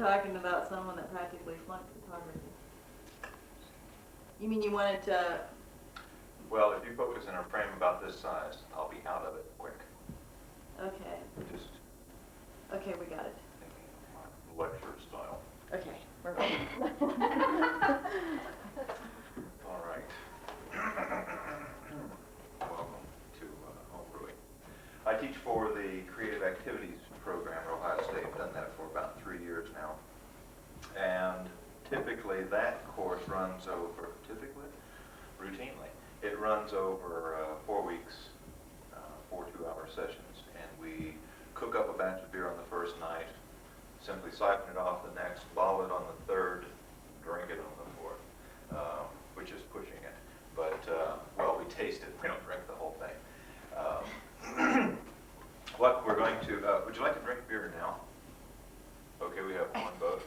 talking about someone that practically flunked photography. You mean you wanted to? Well, if you focus in a frame about this size, I'll be out of it quick. Okay. Just Okay, we got it. thinking lecture style. Okay, we're ready. All right. Welcome to Home Brewing. I teach for the Creative Activities program at Ohio State. I've done that for about 3 years now. And typically that course runs over, routinely, it runs over 4 weeks, 4 2-hour sessions. And we cook up a batch of beer on the first night, simply siphon it off the next, bottle it on the third, drink it on the fourth, which is pushing it. But, well, we taste it, we don't drink the whole thing. What we're going to, would you like to drink beer now? Okay, we have one vote.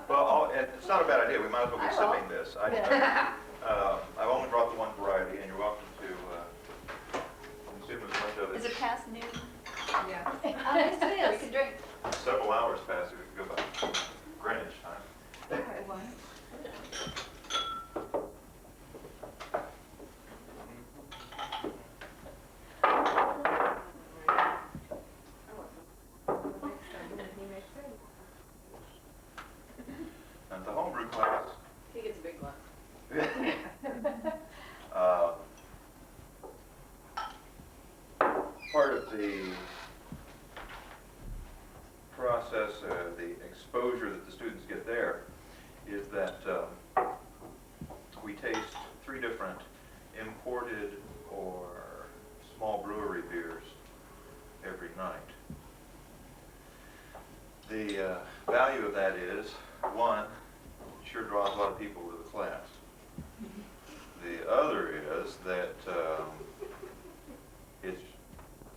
Well, it's not a bad idea, we might as well be sipping this. I've only brought the one variety, and you're welcome to consume as much of it. Is it past noon? Yeah. Yes, it is. We can drink. Several hours past it, we can go by Greenwich time. Okay, one. And the homebrew class, He gets a big glass. part of the process, the exposure that the students get there, is that we taste 3 different imported or small brewery beers every night. The value of that is, one, it sure draws a lot of people to the class. The other is that it's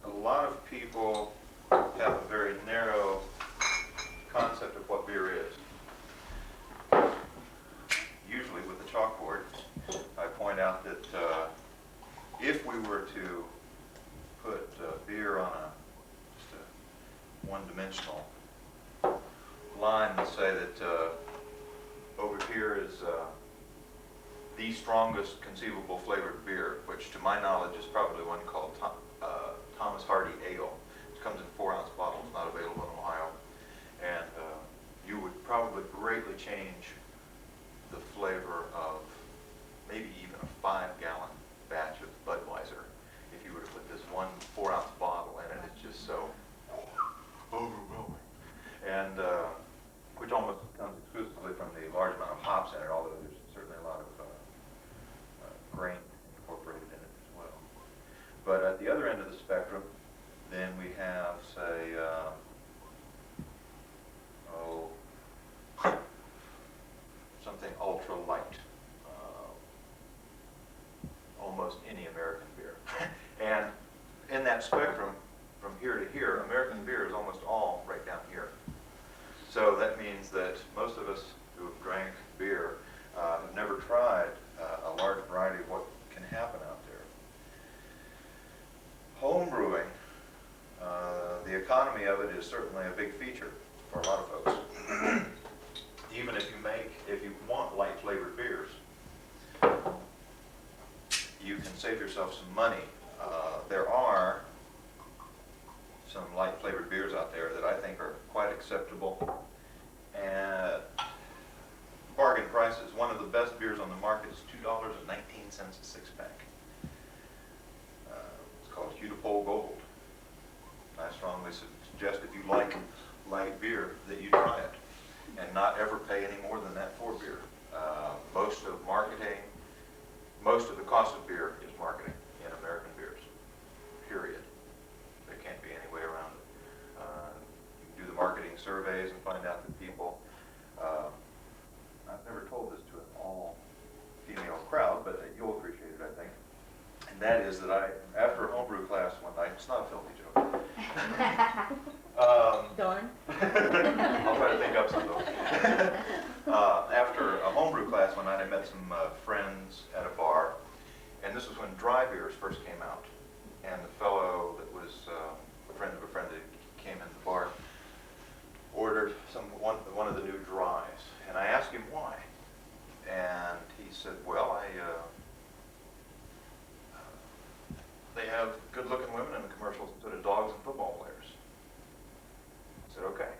a lot of people have a very narrow concept of what beer is. Usually with the chalkboard, I point out that if we were to put beer on just a one-dimensional line and say that over here is the strongest conceivable flavored beer, which to my knowledge is probably one called Thomas Hardy Ale. It comes in 4-ounce bottles, not available in Ohio. And you would probably greatly change the flavor of maybe even a 5-gallon batch of Budweiser if you were to put this one 4-ounce bottle in it. It's just so overwhelming. And which almost comes exclusively from the large amount of hops in it, although there's certainly a lot of grain incorporated in it as well. But at the other end of the spectrum, then we have, say, something ultra light, almost any American beer. And in that spectrum, from here to here, American beer is almost all right down here. So that means that most of us who have drank beer have never tried a large variety of what can happen out there. Home brewing, the economy of it is certainly a big feature for a lot of folks. Even if you want light flavored beers, you can save yourself some money. There are some light flavored beers out there that I think are quite acceptable and bargain prices. One of the best beers on the market is $2.19 a 6-pack. It's called Hudipole Gold. I strongly suggest if you like light beer that you try it and not ever pay any more than that for beer. Most of the cost of beer is marketing in American beers, period. There can't be any way around it. You can do the marketing surveys and find out that people, I've never told this to an all-female crowd, but you'll appreciate it, I think. And that is that after a homebrew class one night, it's not a filthy joke. Darn. I'll try to think up some though. After a homebrew class one night, I met some friends at a bar, and this was when dry beers first came out. And the fellow that was a friend of a friend that came in the bar ordered one of the new dries, and I asked him why, and he said, "Well, they have good-looking women in the commercials instead of dogs and football players." I said, "Okay."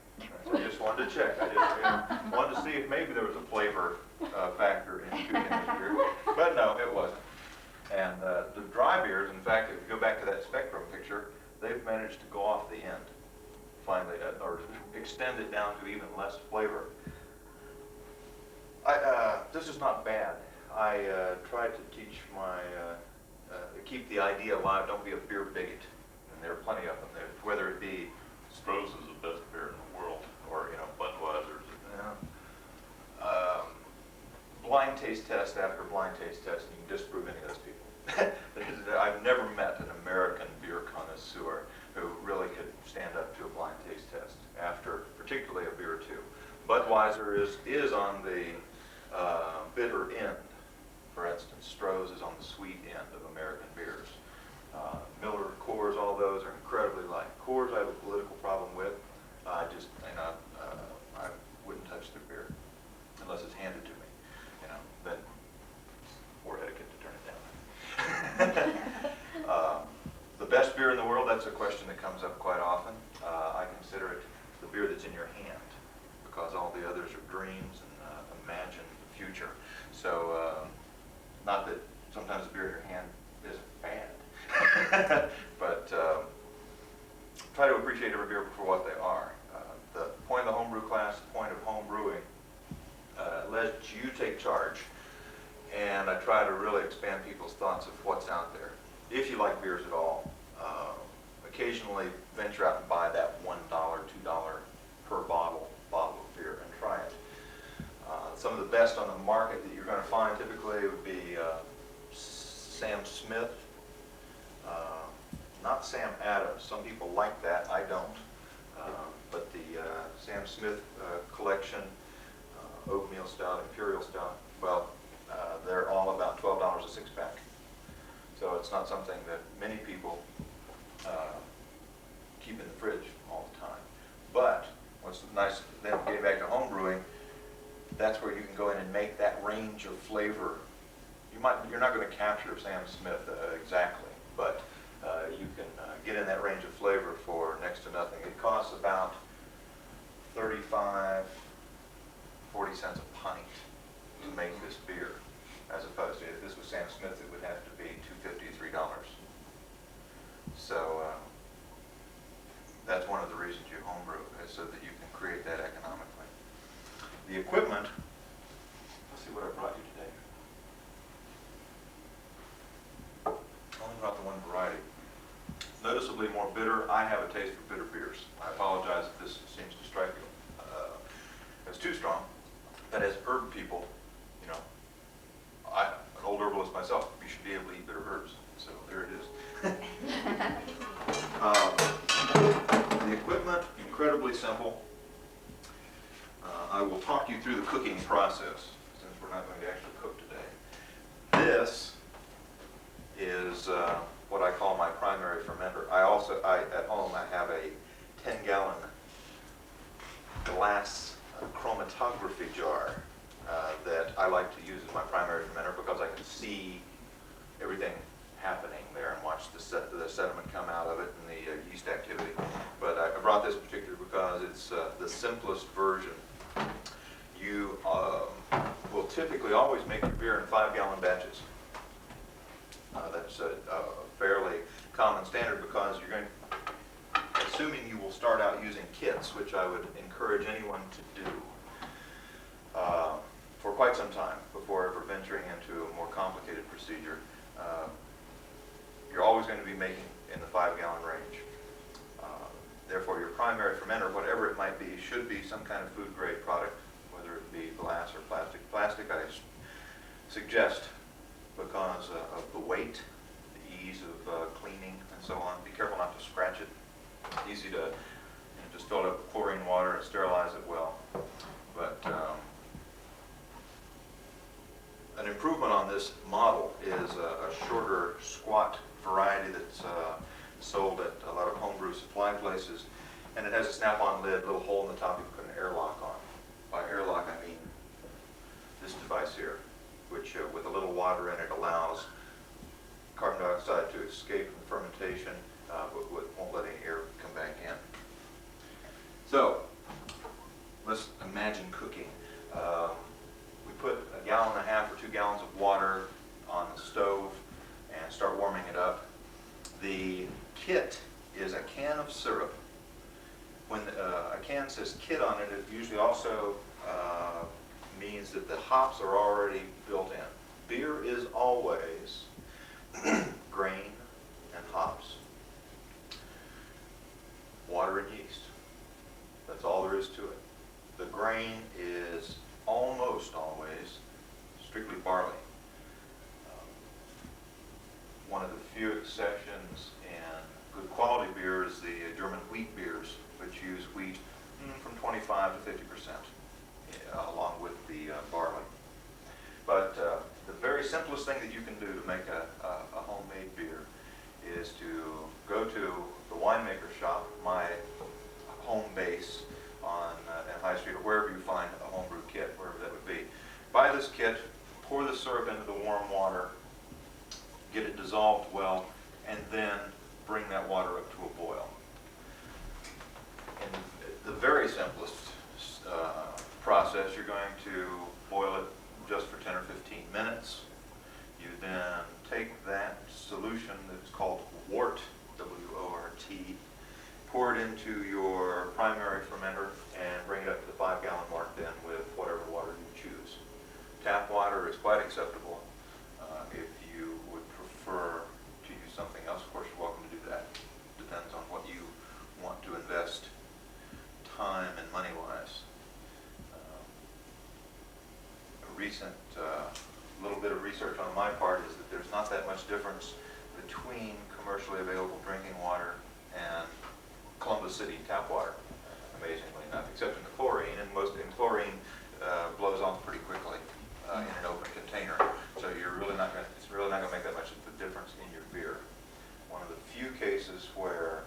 I just wanted to check. I just wanted to see if maybe there was a flavor factor into the beer, but no, it wasn't. And the dry beers, in fact, if you go back to that spectrum picture, they've managed to go off the end, finally, or extend it down to even less flavor. This is not bad. I tried to teach keep the idea alive, don't be a beer bigot. And there are plenty of them, whether it be Stroh's is the best beer in the world, or, Budweiser's. Blind taste test after blind taste test, and you can disprove any of those people. I've never met an American beer connoisseur who really could stand up to a blind taste test after particularly a beer or two. Budweiser is on the bitter end. For instance, Stroh's is on the sweet end of American beers. Miller, Coors, all those are incredibly light. Coors I have a political problem with. I wouldn't touch their beer unless it's handed to me. Then poor etiquette to turn it down. The best beer in the world, that's a question that comes up quite often. I consider it the beer that's in your hand, because all the others are dreams and imagine the future. So, not that sometimes the beer in your hand isn't bad, but try to appreciate every beer for what they are. The point of the homebrew class, the point of home brewing, lets you take charge, and I try to really expand people's thoughts of what's out there. If you like beers at all, occasionally venture out and buy that $1, $2 per bottle of beer and try it. Some of the best on the market that you're going to find typically would be Sam Smith, not Sam Adams. Some people like that, I don't. But the Sam Smith collection, oatmeal stout, imperial stout, well, they're all about $12 a six-pack. So it's not something that many people keep in the fridge all the time. But what's nice, then getting back to home brewing, that's where you can go in and make that range of flavor. You're not going to capture Sam Smith exactly, but you can get in that range of flavor for next to nothing. It costs about 35, 40 cents a pint to make this beer, as opposed to if this was Sam Smith, it would have to be $2.50, $3. So that's one of the reasons you homebrew, is so that you can create that economically. The equipment, let's see what I brought you today. Only brought the one variety. Noticeably more bitter. I have a taste for bitter beers. I apologize if this seems to strike you as too strong, but as herb people, I'm an old herbalist myself, you should be able to eat bitter herbs. So there it is. The equipment, incredibly simple. I will talk you through the cooking process, since we're not going to actually cook today. This is what I call my primary fermenter. At home, I have a 10-gallon glass chromatography jar that I like to use as my primary fermenter because I can see everything happening there and watch the sediment come out of it and the yeast activity. But I brought this particular because it's the simplest version. You will typically always make your beer in 5-gallon batches. That's a fairly common standard because you're going, assuming you will start out using kits, which I would encourage anyone to do for quite some time before ever venturing into a more complicated procedure. You're always going to be making in the 5-gallon range. Therefore, your primary fermenter, whatever it might be, should be some kind of food-grade product, whether it be glass or plastic. Plastic, I suggest, because of the weight, the ease of cleaning, and so on. Be careful not to scratch it. Easy to just fill it up with chlorine water and sterilize it well. But an improvement on this model is a shorter, squat variety that's sold at a lot of homebrew supply places, and it has a snap-on lid, little hole in the top you can outside to escape from fermentation, but won't let any air come back in. So, let's imagine cooking. We put 1.5 gallons or 2 gallons of water on the stove and start warming it up. The kit is a can of syrup. When a can says kit on it, it usually also means that the hops are already built in. Beer is always grain and hops, water and yeast. That's all there is to it. The grain is almost always strictly barley. One of the few exceptions in good quality beer is the German wheat beers, which use wheat from 25 to 50%, along with the barley. But the very simplest thing that you can do to make a homemade beer is to go to the winemaker shop, my home base on High Street, or wherever you find a homebrew kit, wherever that would be. Buy this kit, pour the syrup into the warm water, get it dissolved well, and then bring that water up to a boil. In the very simplest process, you're going to boil it just for 10 or 15 minutes. You then take that solution that's called wort, W-O-R-T, pour it into your primary fermenter and bring it up to the 5-gallon mark then with whatever water you choose. Tap water is quite acceptable. If you would prefer to use something else, of course, you're welcome to do that. Depends on what you want to invest time and money-wise. A recent little bit of research on my part is that there's not that much difference between commercially available drinking water and Columbus City tap water, amazingly enough, except in the chlorine, and chlorine blows off pretty quickly in an open container. So it's really not going to make that much of a difference in your beer. One of the few cases where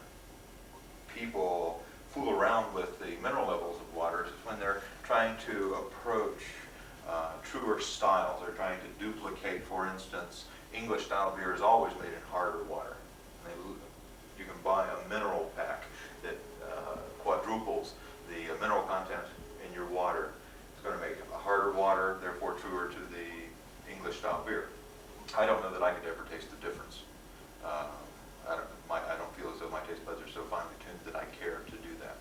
people fool around with the mineral levels of waters is when they're trying to approach truer styles. They're trying to duplicate, for instance, English style beer is always made in harder water. You can buy a mineral pack that quadruples the mineral content in your water. It's going to make a harder water, therefore truer to the English style beer. I don't know that I could ever taste the difference. I don't feel as though my taste buds are so finely tuned that I care to do that.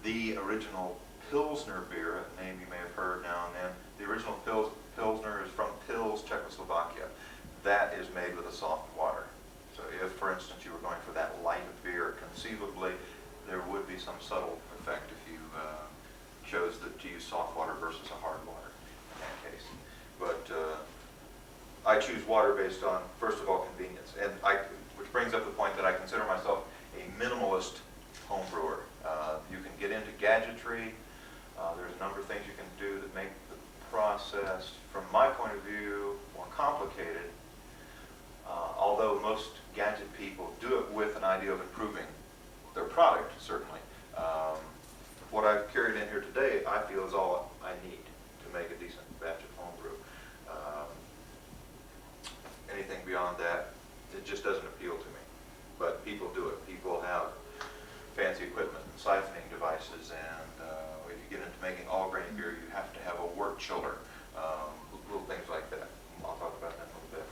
The original Pilsner beer, a name you may have heard now and then, the original Pilsner is from Pils, Czechoslovakia. That is made with a soft water. So if, for instance, you were going for that light beer, conceivably there would be some subtle effect if you chose to use soft water versus a hard water in that case. But I choose water based on, first of all, convenience, and which brings up the point that I consider myself a minimalist home brewer. You can get into gadgetry. There's a number of things you can do that make the process, from my point of view, more complicated. Although most gadget people do it with an idea of improving their product, certainly. What I've carried in here today, I feel, is all I need to make a decent batch of homebrew. Anything beyond that, it just doesn't appeal to me. But people do it. People have fancy equipment and siphoning devices, and if you get into making all-grain beer, you have to have a wort chiller, little things like that. I'll talk about that in a little bit.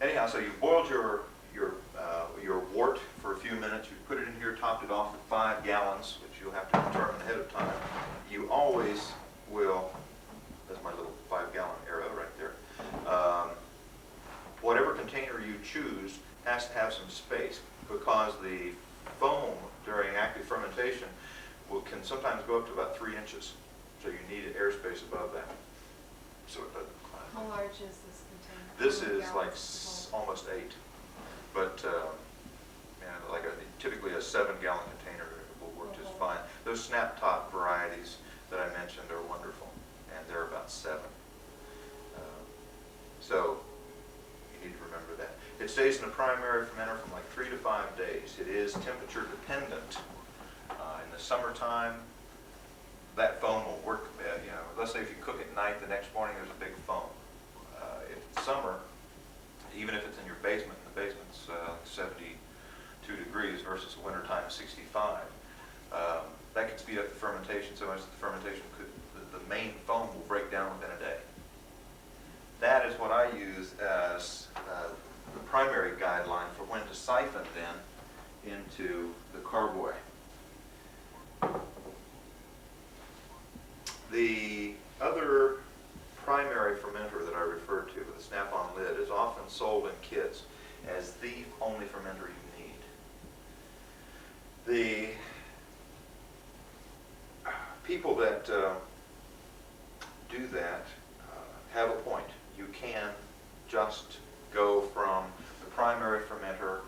Anyhow, so you boiled your wort for a few minutes. You put it in here, topped it off with 5 gallons, which you'll have to determine ahead of time. You always will, that's my little 5-gallon arrow right there. Whatever container you choose has to have some space, because the foam during active fermentation can sometimes go up to about 3 inches. So you need airspace above that, so it doesn't climb. How large is this container? This How many is like gallons almost 8, but typically a 7-gallon container will work just fine. Those snap top varieties that I mentioned are wonderful, and they're about 7. So you need to remember that. It stays in the primary fermenter from like 3 to 5 days. It is temperature dependent. In the summertime, that foam will work. Let's say if you cook at night, the next morning there's a big foam. If it's summer, even if it's in your basement, and the basement's 72 degrees versus wintertime 65. That could speed up the fermentation so much that the fermentation the main foam will break down within a day. That is what I use as the primary guideline for when to siphon then into the carboy. The other primary fermenter that I referred to with a snap-on lid is often sold in kits as the only fermenter you need. The people that do that have a point. You can just go from the primary fermenter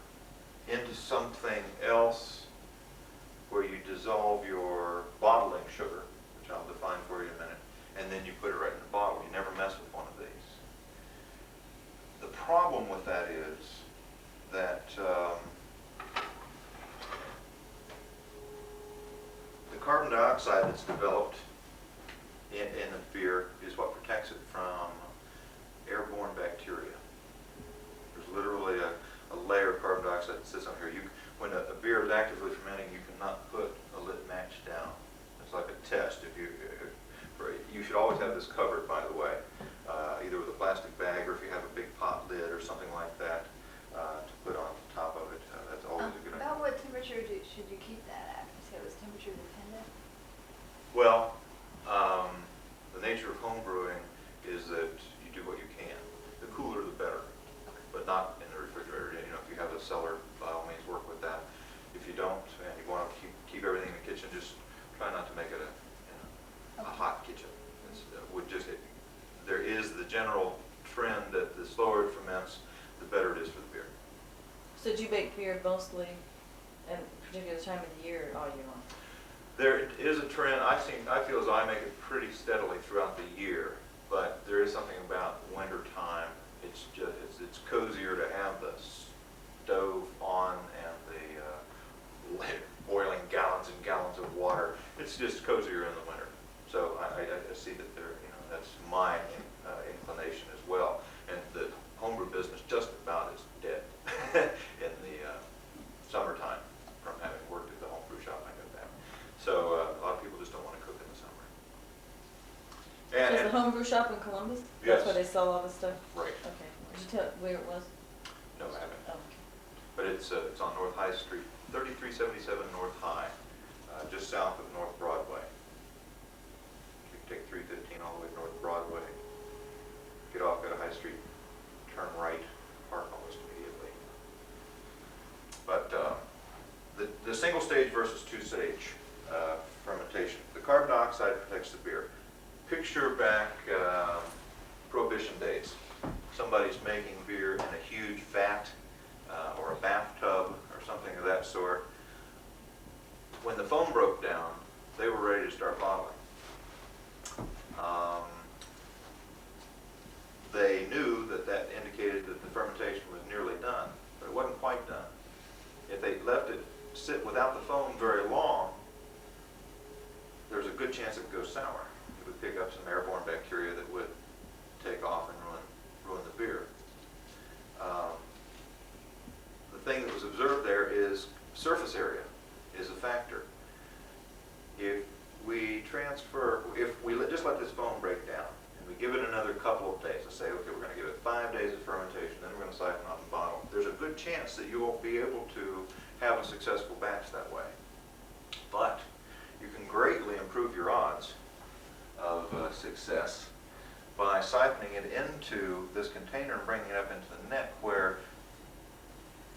into something else where you dissolve your bottling sugar, which I'll define for you in a minute, and then you put it right in the bottle. You never mess with one of these. The problem with that is that the carbon dioxide that's developed in the beer is what protects it from airborne bacteria. There's literally a layer of carbon dioxide that sits on here. When a beer is actively fermenting, you cannot put a lit match down. It's like a test. You should always have this covered, by the way, either with a plastic bag or if you have a big pot lid or something like that to put on top of it. That's always a good idea. About what temperature should you keep that at? You said it was temperature dependent? Well, the nature of home brewing is that you do what you can. The cooler, the better, but not in the refrigerator. You know, if you have a cellar, by all means, work with that. If you don't, and you want to keep everything in the kitchen, just try not to make it a hot kitchen. There is the general trend that the slower it ferments, the better it is for the beer. So do you bake beer mostly at a particular time of the year all year long? There is a trend. I feel as though I make it pretty steadily throughout the year, but there is something about winter time. It's cozier to have the stove on and the boiling gallons and gallons of water. It's just cozier in the winter. So I see that that's my inclination as well. And the homebrew business just about is dead in the summertime from having worked at the homebrew shop. I know that. So a lot of people just don't want to cook in the summer. So is the homebrew shop in Columbus? Yes. That's where they sell all this stuff? Right. Okay. Did you tell where it was? No, I haven't. Oh, okay. But it's on North High Street, 3377 North High, just south of North Broadway. You can take 315 all the way to North Broadway, get off at a High Street, turn right, park almost immediately. But the single stage versus two stage fermentation. The carbon dioxide protects the beer. Picture back Prohibition days. Somebody's making beer in a huge vat or a bathtub or something of that sort. When the foam broke down, they were ready to start bottling. They knew that indicated that the fermentation was nearly done, but it wasn't quite done. If they left it sit without the foam very long, there's a good chance it would go sour. It would pick up some airborne bacteria that would take off and ruin the beer. The thing that was observed there is surface area is a factor. If we just let this foam break down and we give it another couple of days, let's say, okay, we're going to give it 5 days of fermentation, then we're going to siphon off the bottle, there's a good chance that you won't be able to have a successful batch that way. But you can greatly improve your odds of success by siphoning it into this container and bringing it up into the neck, where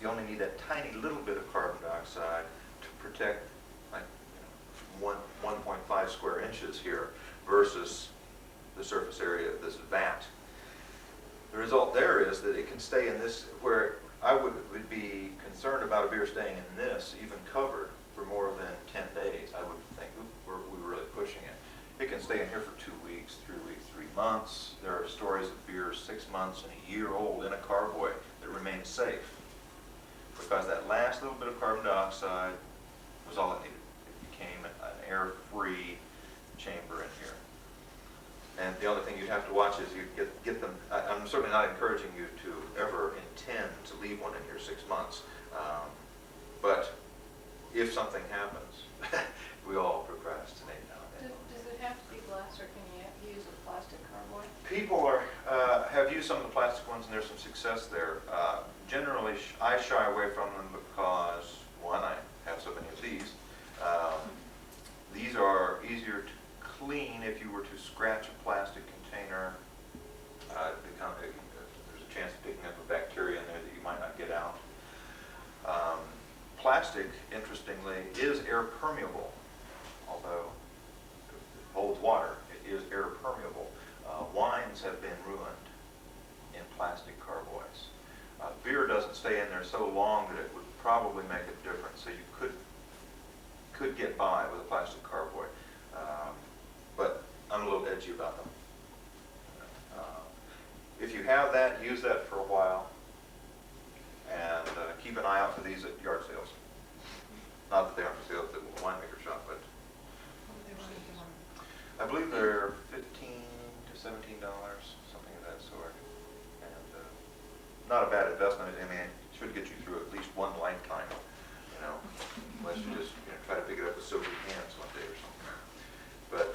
you only need that tiny little bit of carbon dioxide to protect like 1.5 square inches here versus the surface area of this vat. The result there is that it can stay in this, where I would be concerned about a beer staying in this, even covered, for more than 10 days. I would think, we were really pushing it. It can stay in here for 2 weeks, 3 weeks, 3 months. There are stories of beers 6 months and a year old in a carboy that remain safe, because that last little bit of carbon dioxide was all it needed. It became an air-free chamber in here. And the only thing you'd have to watch is you get them. I'm certainly not encouraging you to ever intend to leave one in here 6 months. But if something happens, we all procrastinate now and then. Does it have to be glass, or can you use a plastic cardboard? People have used some of the plastic ones, and there's some success there. Generally, I shy away from them because, one, I have so many of these. These are easier to clean. If you were to scratch a plastic container, there's a chance of picking up a bacteria in there that you might not get out. Plastic, interestingly, is air permeable, although it holds water. It is air permeable. Wines have been ruined in plastic carboys. Beer doesn't stay in there so long that it would probably make a difference. So you could get by with a plastic carboy, but I'm a little edgy about them. If you have that, use that for a while, and keep an eye out for these at yard sales. Not that they aren't for sale at the winemaker shop, but I believe they're $15 to $17, something of that sort. And not a bad investment. I mean, it should get you through at least one lifetime, unless you just try to pick it up with silver cans one day or something. But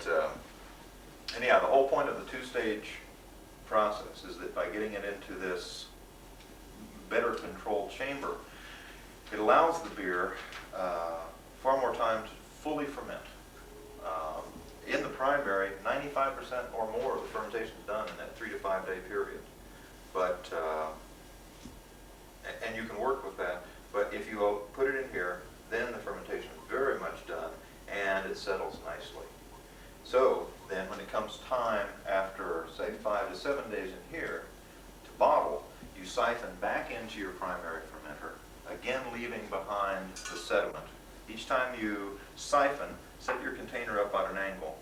anyhow, the whole point of the two-stage process is that by getting it into this better controlled chamber, it allows the beer far more time to fully ferment. In the primary, 95% or more of the fermentation is done in that 3 to 5 day period. But and you can work with that. But if you put it in here, then the fermentation is very much done, and it settles nicely. So then, when it comes time after, say, 5 to 7 days in here to bottle, you siphon back into your primary fermenter, again leaving behind the sediment. Each time you siphon, set your container up on an angle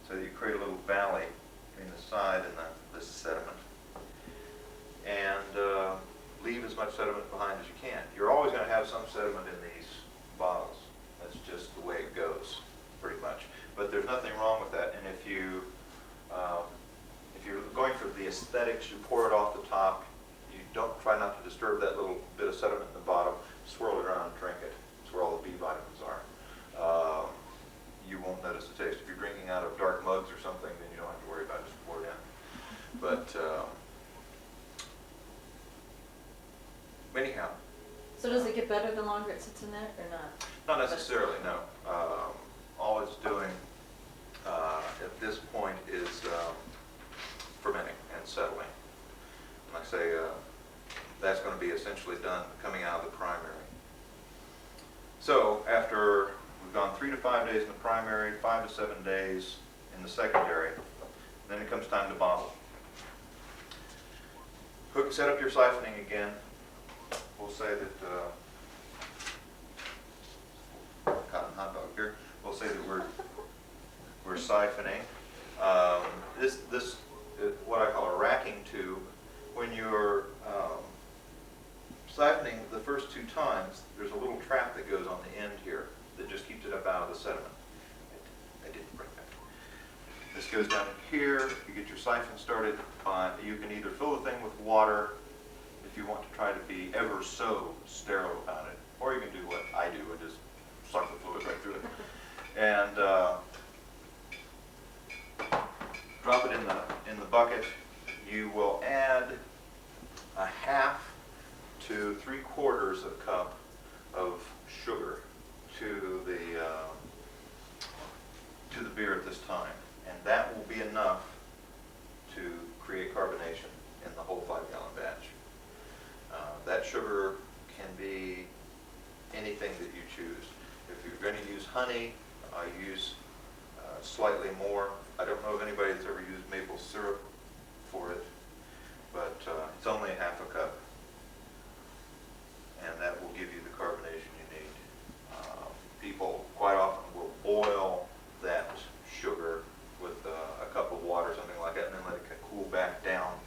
so that you create a little valley between the side and the sediment, and leave as much sediment behind as you can. You're always going to have some sediment in these bottles. That's just the way it goes, pretty much. But there's nothing wrong with that. And if you're going for the aesthetics, you pour it off the top. You don't try not to disturb that little bit of sediment in the bottom. Swirl it around and drink it. It's where all the B vitamins are. You won't notice the taste. If you're drinking out of dark mugs or something, then you don't have to worry about it. Just pour it in. But anyhow. So does it get better the longer it sits in there, or not? Not necessarily, no. All it's doing at this point is fermenting and settling. And like I say, that's going to be essentially done coming out of the primary. So after we've gone 3 to 5 days in the primary, 5 to 7 days in the secondary, then it comes time to bottle. Set up your siphoning again. We'll say that cotton hot dog here. We'll say that we're siphoning. This is what I call a racking tube. When you're siphoning the first 2 times, there's a little trap that goes on the end here that just keeps it up out of the sediment. I didn't bring that. This goes down in here. You get your siphon started. You can either fill the thing with water if you want to try to be ever so sterile about it, or you can do what I do and just suck the fluid right through it. And drop it in the bucket. You will add a half to 3/4 of a cup of sugar to the beer at this time, and that will be enough to create carbonation in the whole 5-gallon batch. That sugar can be anything that you choose. If you're going to use honey, use slightly more. I don't know of anybody that's ever used maple syrup for it, but it's only a half a cup, and that will give you the carbonation you need. People quite often will boil that sugar with a cup of water, something like that, and then let it cool back down,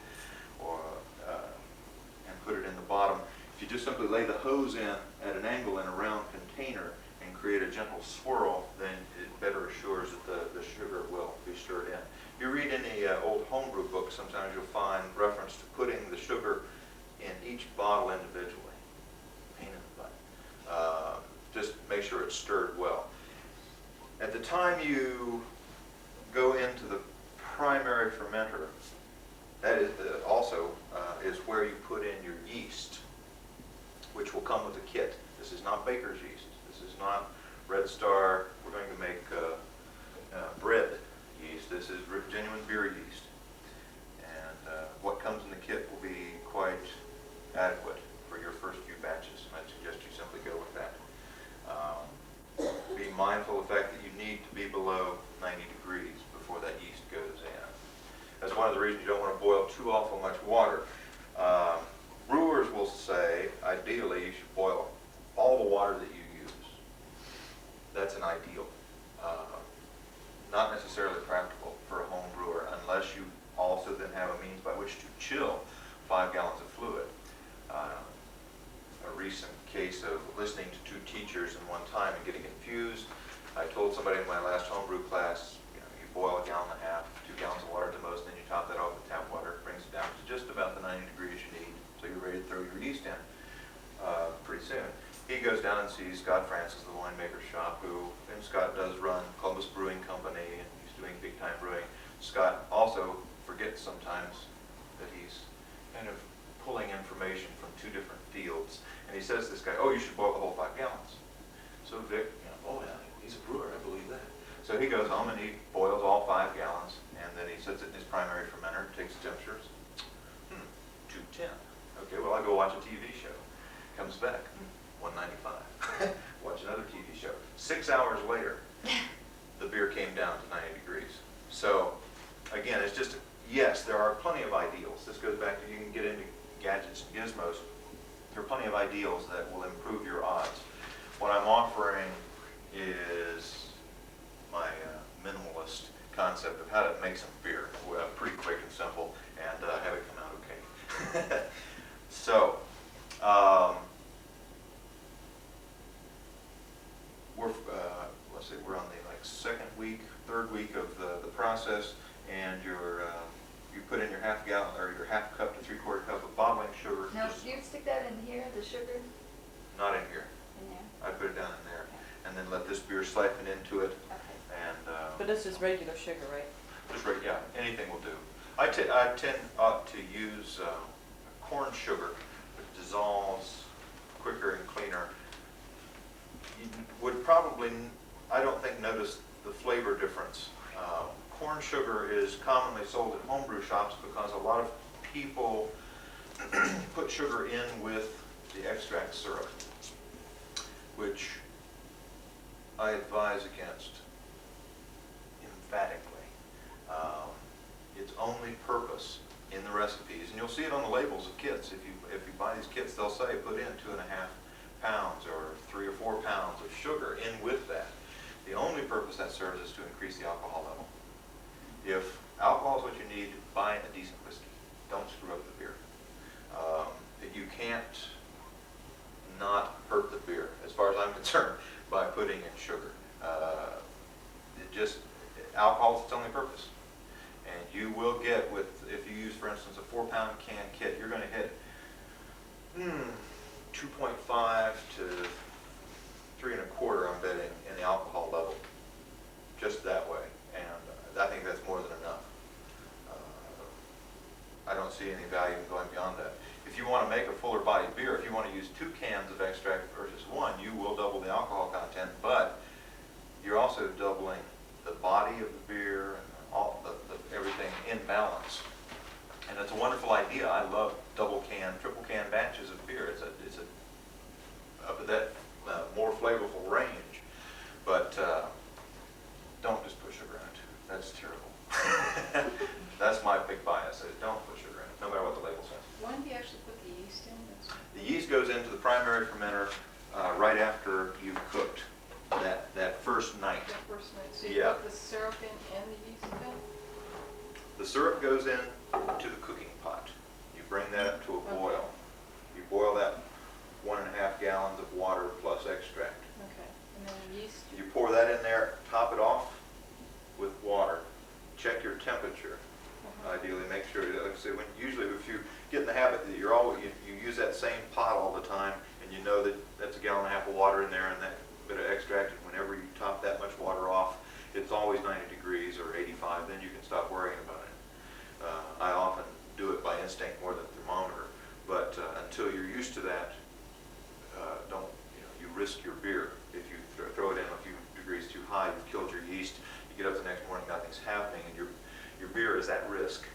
or and put it in the bottom. If you just simply lay the hose in at an angle in a round container and create a gentle swirl, then it better assures that the sugar will be stirred in. You read in the old homebrew books, sometimes you'll find reference to putting the sugar in each each bottle individually. Pain in the butt. Just make sure it's stirred well. At the time you go into the primary fermenter, that is also is where you put in your yeast, which will come with a kit. This is not baker's yeast. This is not Red Star. We're going to make bread yeast. This is genuine beer yeast. And what comes in the kit will be quite adequate for your first few batches. And I'd suggest you simply go with that. Be mindful of the fact that you need to be below 90 degrees before that yeast goes in. That's one of the reasons you don't want to boil too awful much water. Brewers will say, ideally, you should boil all the water that you use. That's an ideal. Not necessarily practical for a home brewer unless you also then have a means by which to chill 5 gallons of fluid. A recent case of listening to 2 teachers in one time and getting confused. I told somebody in my last homebrew class, you boil 1.5 gallons, 2 gallons of water at the most, then you top that off with tap water. It brings it down to just about the 90 degrees you need, so you're ready to throw your yeast in pretty soon. He goes down and sees Scott Francis, the winemaker shop, and Scott does run Columbus Brewing Company, and he's doing big time brewing. Scott also forgets sometimes that he's kind of pulling information from 2 different fields. And he says to this guy, oh, you should boil the whole 5 gallons. So Vic, oh yeah, he's a brewer, I believe that. So he goes home and he boils all 5 gallons, and then he sets it in his primary fermenter, takes the temperatures. 210. Okay, well, I'll go watch a TV show. Comes back, 195. Watch another TV show. 6 hours later, the beer came down to 90 degrees. So, again, it's just, yes, there are plenty of ideals. This goes back to, you can get into gadgets and gizmos. There are plenty of ideals that will improve your odds. What I'm offering is my minimalist concept of how to make some beer, pretty quick and simple, and have it come out okay. So, let's see, we're on the second week, third week of the process, and you put in your half gallon or your half cup to 3/4 cup of bottling sugar. Now, do you stick that in here, the sugar Not in here. in there? I put it down in there, and then let this beer siphon into it, Okay. and But this is regular sugar, right? just right, yeah, anything will do. I tend to use corn sugar, which dissolves quicker and cleaner. You would probably, I don't think, notice the flavor difference. Corn sugar is commonly sold at homebrew shops because a lot of people put sugar in with the extract syrup, which I advise against emphatically. Its only purpose in the recipes, and you'll see it on the labels of kits. If you buy these kits, they'll say put in 2.5 pounds or 3 or 4 pounds of sugar in with that. The only purpose that serves is to increase the alcohol level. If alcohol is what you need, buy a decent whiskey. Don't screw up the beer. You can't not hurt the beer, as far as I'm concerned, by putting in sugar. Alcohol is its only purpose. And you will get if you use, for instance, a 4-pound can kit, you're going to hit 2.5 to 3.25, I'm betting, in the alcohol level, just that way. And I think that's more than enough. I don't see any value in going beyond that. If you want to make a fuller body beer, if you want to use 2 cans of extract versus 1, you will double the alcohol content, but you're also doubling the body of the beer and all everything in balance. And it's a wonderful idea. I love double can, triple can batches of beer. It's up to that more flavorful range, but don't just put sugar in it. That's terrible. That's my big bias. Don't put sugar in it, no matter what the label says. When do you actually put the yeast in? The yeast goes into the primary fermenter right after you've cooked that first night. The first night. So you Yeah. put the syrup in and the yeast in? The syrup goes in to the cooking pot. You bring that up to a boil. You boil that 1.5 gallons of water plus extract. Okay. And then the yeast? You pour that in there, top it off with water. Check your temperature. Ideally, make sure, like I say, usually if you get in the habit that you use that until you're used to that, don't, you risk your beer. If you throw it in a few degrees too high, you've killed your yeast. You get up the next morning, nothing's happening, and your beer is at risk,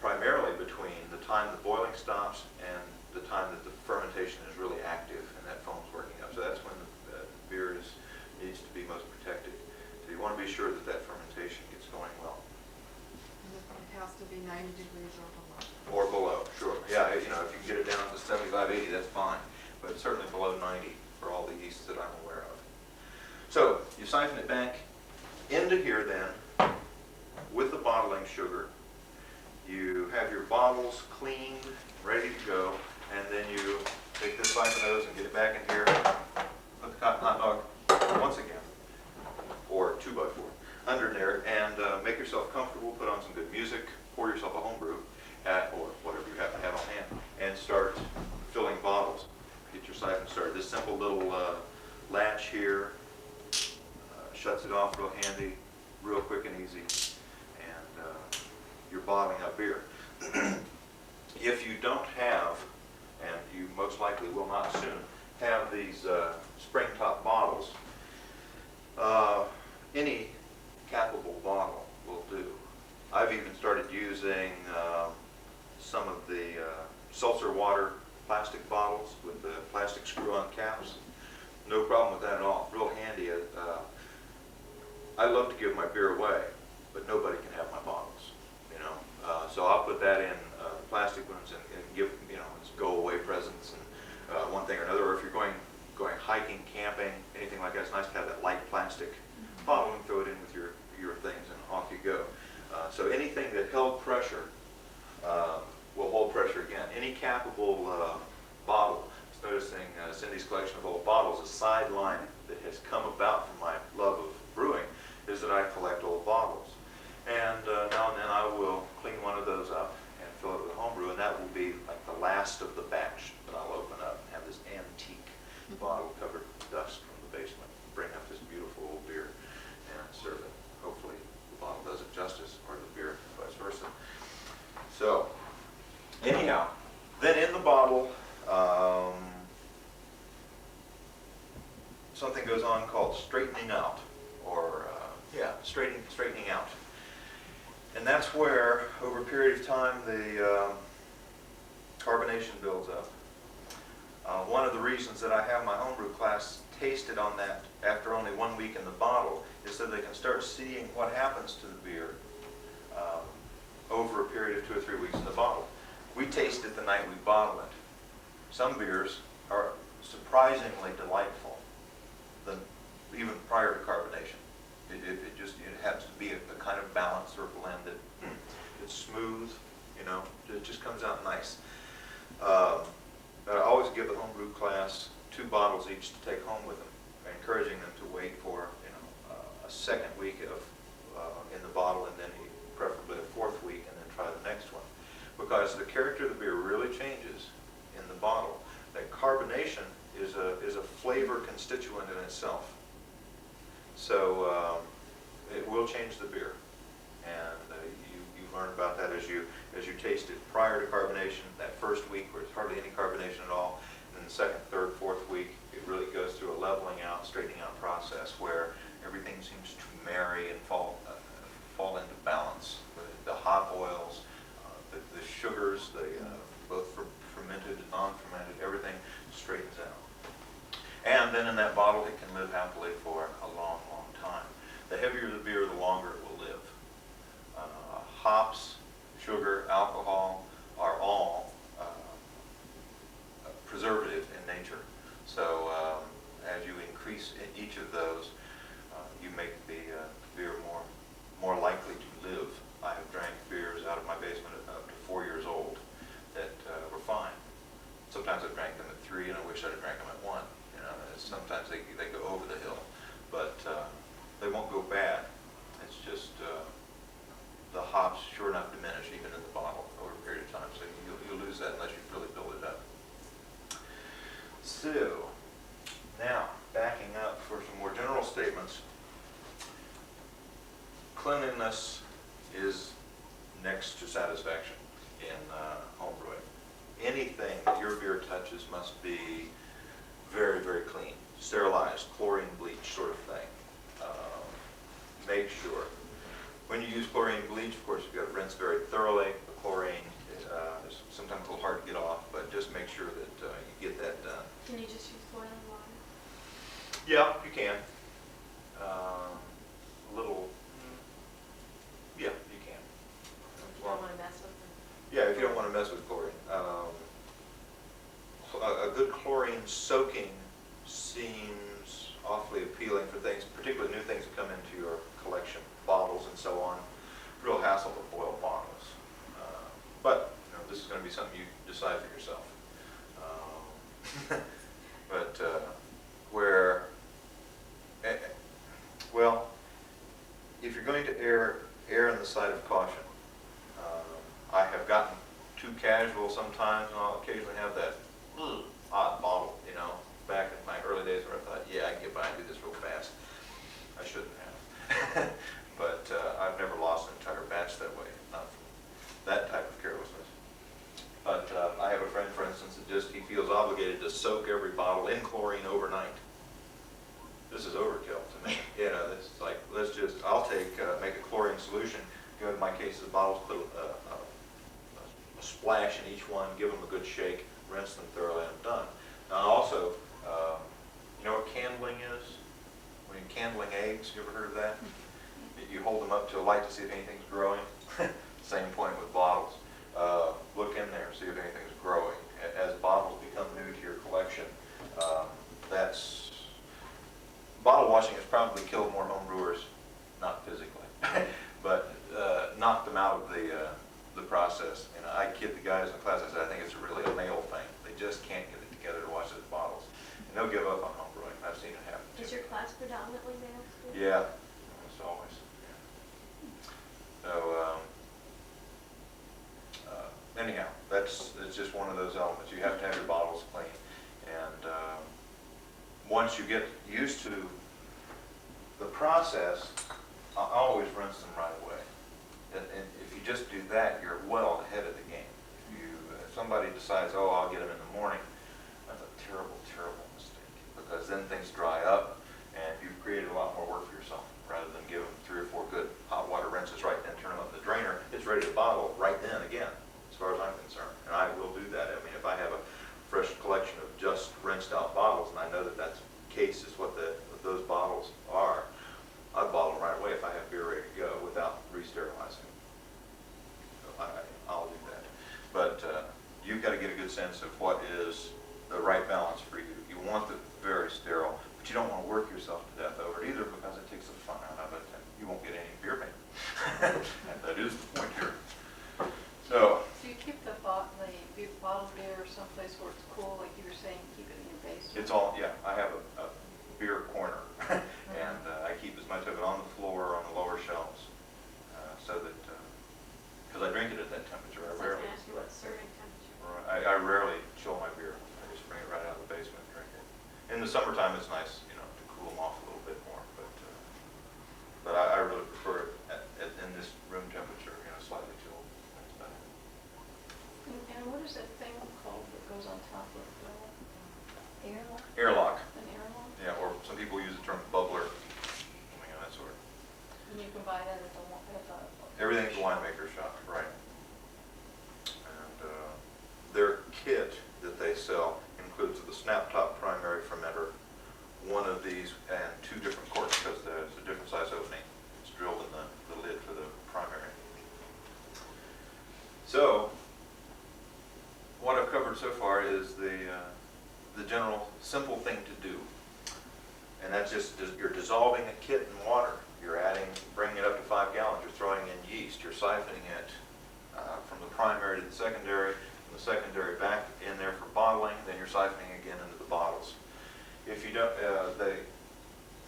primarily between the time the boiling stops and the time that the fermentation is really active and that foam's working up. So that's when the beer needs to be most protected. So you want to be sure that that fermentation gets going well. And it has to be 90 degrees or below. Or below, sure. Yeah, if you can get it down to 75, 80, that's fine. But certainly below 90 for all the yeasts that I'm aware of. So you siphon it back into here then with the bottling sugar. You have your bottles cleaned, ready to go, and then you take this siphon hose and get it back in here, put the cotton hot dog once again, or 2x4, under there, and make yourself comfortable, put on some good music, pour yourself a homebrew, or whatever you happen to have on hand, and start filling bottles. Get your siphon started. This simple little latch here shuts it off real handy, real quick and easy, and you're bottling up beer. If you don't have, and you most likely will not soon, have these spring top bottles, any capable bottle will do. I've even started using some of the seltzer water plastic bottles with the plastic screw-on caps. No problem with that at all. Real handy. I love to give my beer away, but nobody can have my bottles. So I'll put that in plastic ones and give as go-away presents and one thing or another. Or if you're going hiking, camping, anything like that, it's nice to have that light plastic bottle and throw it in with your things, and off you go. So anything that held pressure will hold pressure again. Any capable bottle. I was noticing Cindy's collection of old bottles, a sideline that has come about from my love of brewing is that I collect old bottles. And now and then I will clean one of those up and fill it with homebrew, and that will be like the last of the batch that I'll open up and have this antique bottle covered with dust from the basement. Bring up this beautiful old beer and serve it. Hopefully the bottle does it justice, or the beer, vice versa. So anyhow, then in the bottle, something goes on called straightening out, or straightening out. And that's where, over a period of time, the carbonation builds up. One of the reasons that I have my homebrew class tasted on that after only 1 week in the bottle is so they can start seeing what happens to the beer over a period of 2 or 3 weeks in the bottle. We taste it the night we bottle it. Some beers are surprisingly delightful, even prior to carbonation. It happens to be a kind of balance or blend that it's smooth, it just comes out nice. I always give the homebrew class 2 bottles each to take home with them, encouraging them to wait for a second week in the bottle, and then preferably a 4th week, and then try the next one, because the character of the beer really changes in the bottle. That carbonation is a flavor constituent in itself. So it will change the beer, and you learn about that as you taste it. Prior to carbonation, that first week where there's hardly any carbonation at all, and then the 2nd, 3rd, 4th week, it really goes through a leveling out, straightening out process where everything seems to marry and fall into balance. The hot oils, the sugars, both fermented and non-fermented, everything straightens out. And then in that bottle, it can live happily for a long, long time. The heavier the beer, the longer it will live. Hops, sugar, alcohol are all preservative in nature. So as you increase in each of those, you make the beer more likely to live. I have drank beers out of my basement up to 4 years old that were fine. Sometimes I've drank them at 3, and I wish I'd have drank them at 1. Sometimes they go over the hill, but they won't go bad. It's just the hops sure enough diminish even in the bottle over a period of time, so you'll lose that unless you really build it up. So now backing up for some more general statements. Cleanliness is next to satisfaction in homebrewing. Anything beer touches must be very, very clean, sterilized, chlorine bleach sort of thing. Make sure. When you use chlorine bleach, of course, you've got to rinse very thoroughly. The chlorine is sometimes a little hard to get off, but just make sure that you get that done. Can you just use boiling water? Yeah, you can. A little, yeah, you can. If you don't wanna mess with them. Yeah, if you don't want to mess with chlorine. A good chlorine soaking seems awfully appealing for things, particularly new things that come into your collection, bottles and so on. Real hassle to boil bottles. But you know, this is going to be something you decide for yourself. But where, well, if you're going to err on the side of caution. I have gotten too casual sometimes, and I'll occasionally have that odd bottle, you know, back in my early days where I thought, yeah, I can get by and do this real fast. I shouldn't have. But I've never lost an entire batch that way, not from that type of carelessness. But I have a friend, for instance, that he feels obligated to soak every bottle in chlorine overnight. This is overkill to me. You know, this is like, I'll make a chlorine solution, go in my case of bottles, put a splash in each one, give them a good shake, rinse them thoroughly, and I'm done. Now also, you know what candling is? When you're candling eggs, you ever heard of that? You hold them up to a light to see if anything's growing. Same point with bottles. Look in there, see if anything's growing. As bottles become new to your collection, bottle washing has probably killed more home brewers, not physically, but knocked them out of the process. You know, I kid the guys in the class, I said, I think it's really a male thing. They just can't get it together to wash those bottles. And they'll give up on home brewing. I've seen it happen. Is your class predominantly male? Yeah, almost always. Yeah. So, anyhow, it's just one of those elements. You have to have your bottles clean. And once you get used to the process, I always rinse them right away. And if you just do that, you're well ahead of the game. If somebody decides, oh, I'll get them in the morning, that's a terrible, terrible mistake. Because then things dry up, and you've created a lot more work for yourself. Rather than give them 3 or 4 good hot water rinses right then, turn them up in the drainer, it's ready to bottle right then again, as far as I'm concerned. And I will do that. I mean, if I have a fresh collection of just rinsed out bottles, and I know that that's the case is what those bottles are, I'll bottle them right away if I have beer ready to go without re-sterilizing. So I'll do that. But you've got to get a good sense of what is the right balance for you. You want it very sterile, but you don't want to work yourself to death over it either, because it takes the fun out of it and you won't get any beer made. And that is the point here. So Do you keep the bottled beer someplace where it's cool, like you were saying, keep it in your basement? it's all, yeah, I have a beer corner. And I keep as much of it on the floor or on the lower shelves, so that, because I drink it at that temperature. I was going to ask you what serving temperature. I rarely chill my beer. I just bring it right out of the basement and drink it. In the summertime, it's nice, you know, to cool them off a little bit more, but I really prefer it in this room temperature, you know, slightly chilled. That's better. And what is that thing called that goes on top of the airlock? Airlock, An airlock? yeah, or some people use the term bubbler, something of that sort. And you can buy that at the Everything's a winemaker shop, right? And their kit that they sell includes the snap top primary fermenter, one of these, and 2 different corks, because there's a different size opening. It's drilled in the lid for the primary. So, what I've covered so far is the general simple thing to do. And that's just you're dissolving a kit in water. You're bringing it up to 5 gallons. You're throwing in yeast. You're siphoning it from the primary to the secondary, from the secondary back in there for bottling. Then you're siphoning again into the bottles. If you don't, the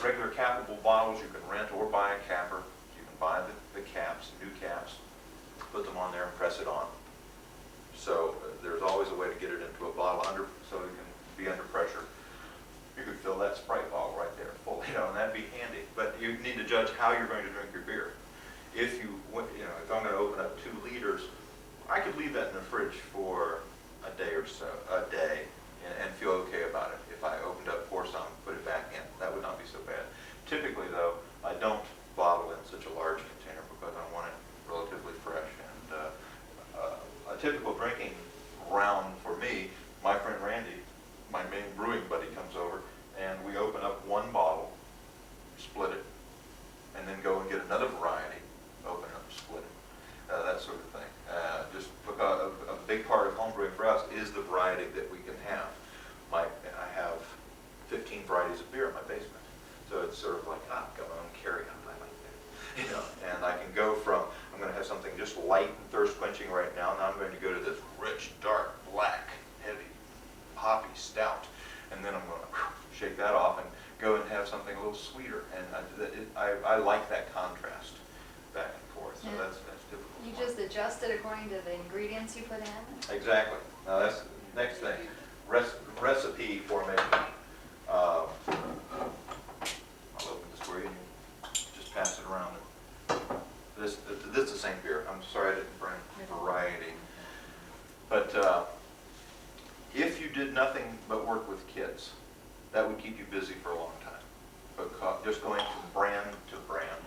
regular cappable bottles you can rent or buy a capper. You can buy the caps, new caps, put them on there and press it on. So there's always a way to get it into a bottle so it can be under pressure. You could fill that Sprite bottle right there full, you know, and that'd be handy. But you need to judge how you're going to drink your beer. If if I'm going to open up 2 liters, I could leave that in the fridge for a day or so, a day, brewing buddy comes over, and we open up one bottle, split it, and then go and get another variety, open it up, split it, that sort of thing. Just because a big part of homebrewing for us is the variety that we can have. I have 15 varieties of beer in my basement, so it's sort of like, come on, carry on, I like that. And I can go from, I'm going to have something just light and thirst quenching right now, now I'm going to go to this rich, dark, black, heavy, hoppy stout, and then I'm going to shake that off and go and have something a little sweeter. And I like that contrast back and forth, so Yeah. that's typical. You just adjust it according to the ingredients you put in? Exactly. Now that's the next thing. Recipe formation. I'll open this for you and you just pass it around. This is the same beer. I'm sorry I didn't bring variety. But if you did nothing but work with kids, that would keep you busy for a long time. Because just going from brand to brand,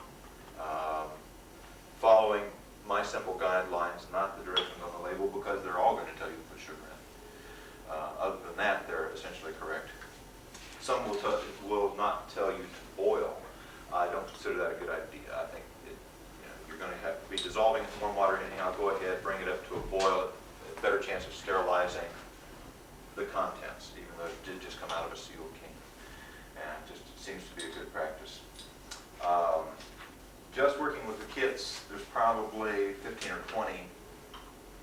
following my simple guidelines, not the directions on the label, because they're all going to tell you to put sugar in. Other than that, they're essentially correct. Some will not tell you to boil. I don't consider that a good idea. I think you're going to have to be dissolving in warm water anyhow. Go ahead, bring it up to a boil. A better chance of sterilizing the contents, even though it did just come out of a sealed can. And it just seems to be a good practice. Just working with the kids, there's probably 15 or 20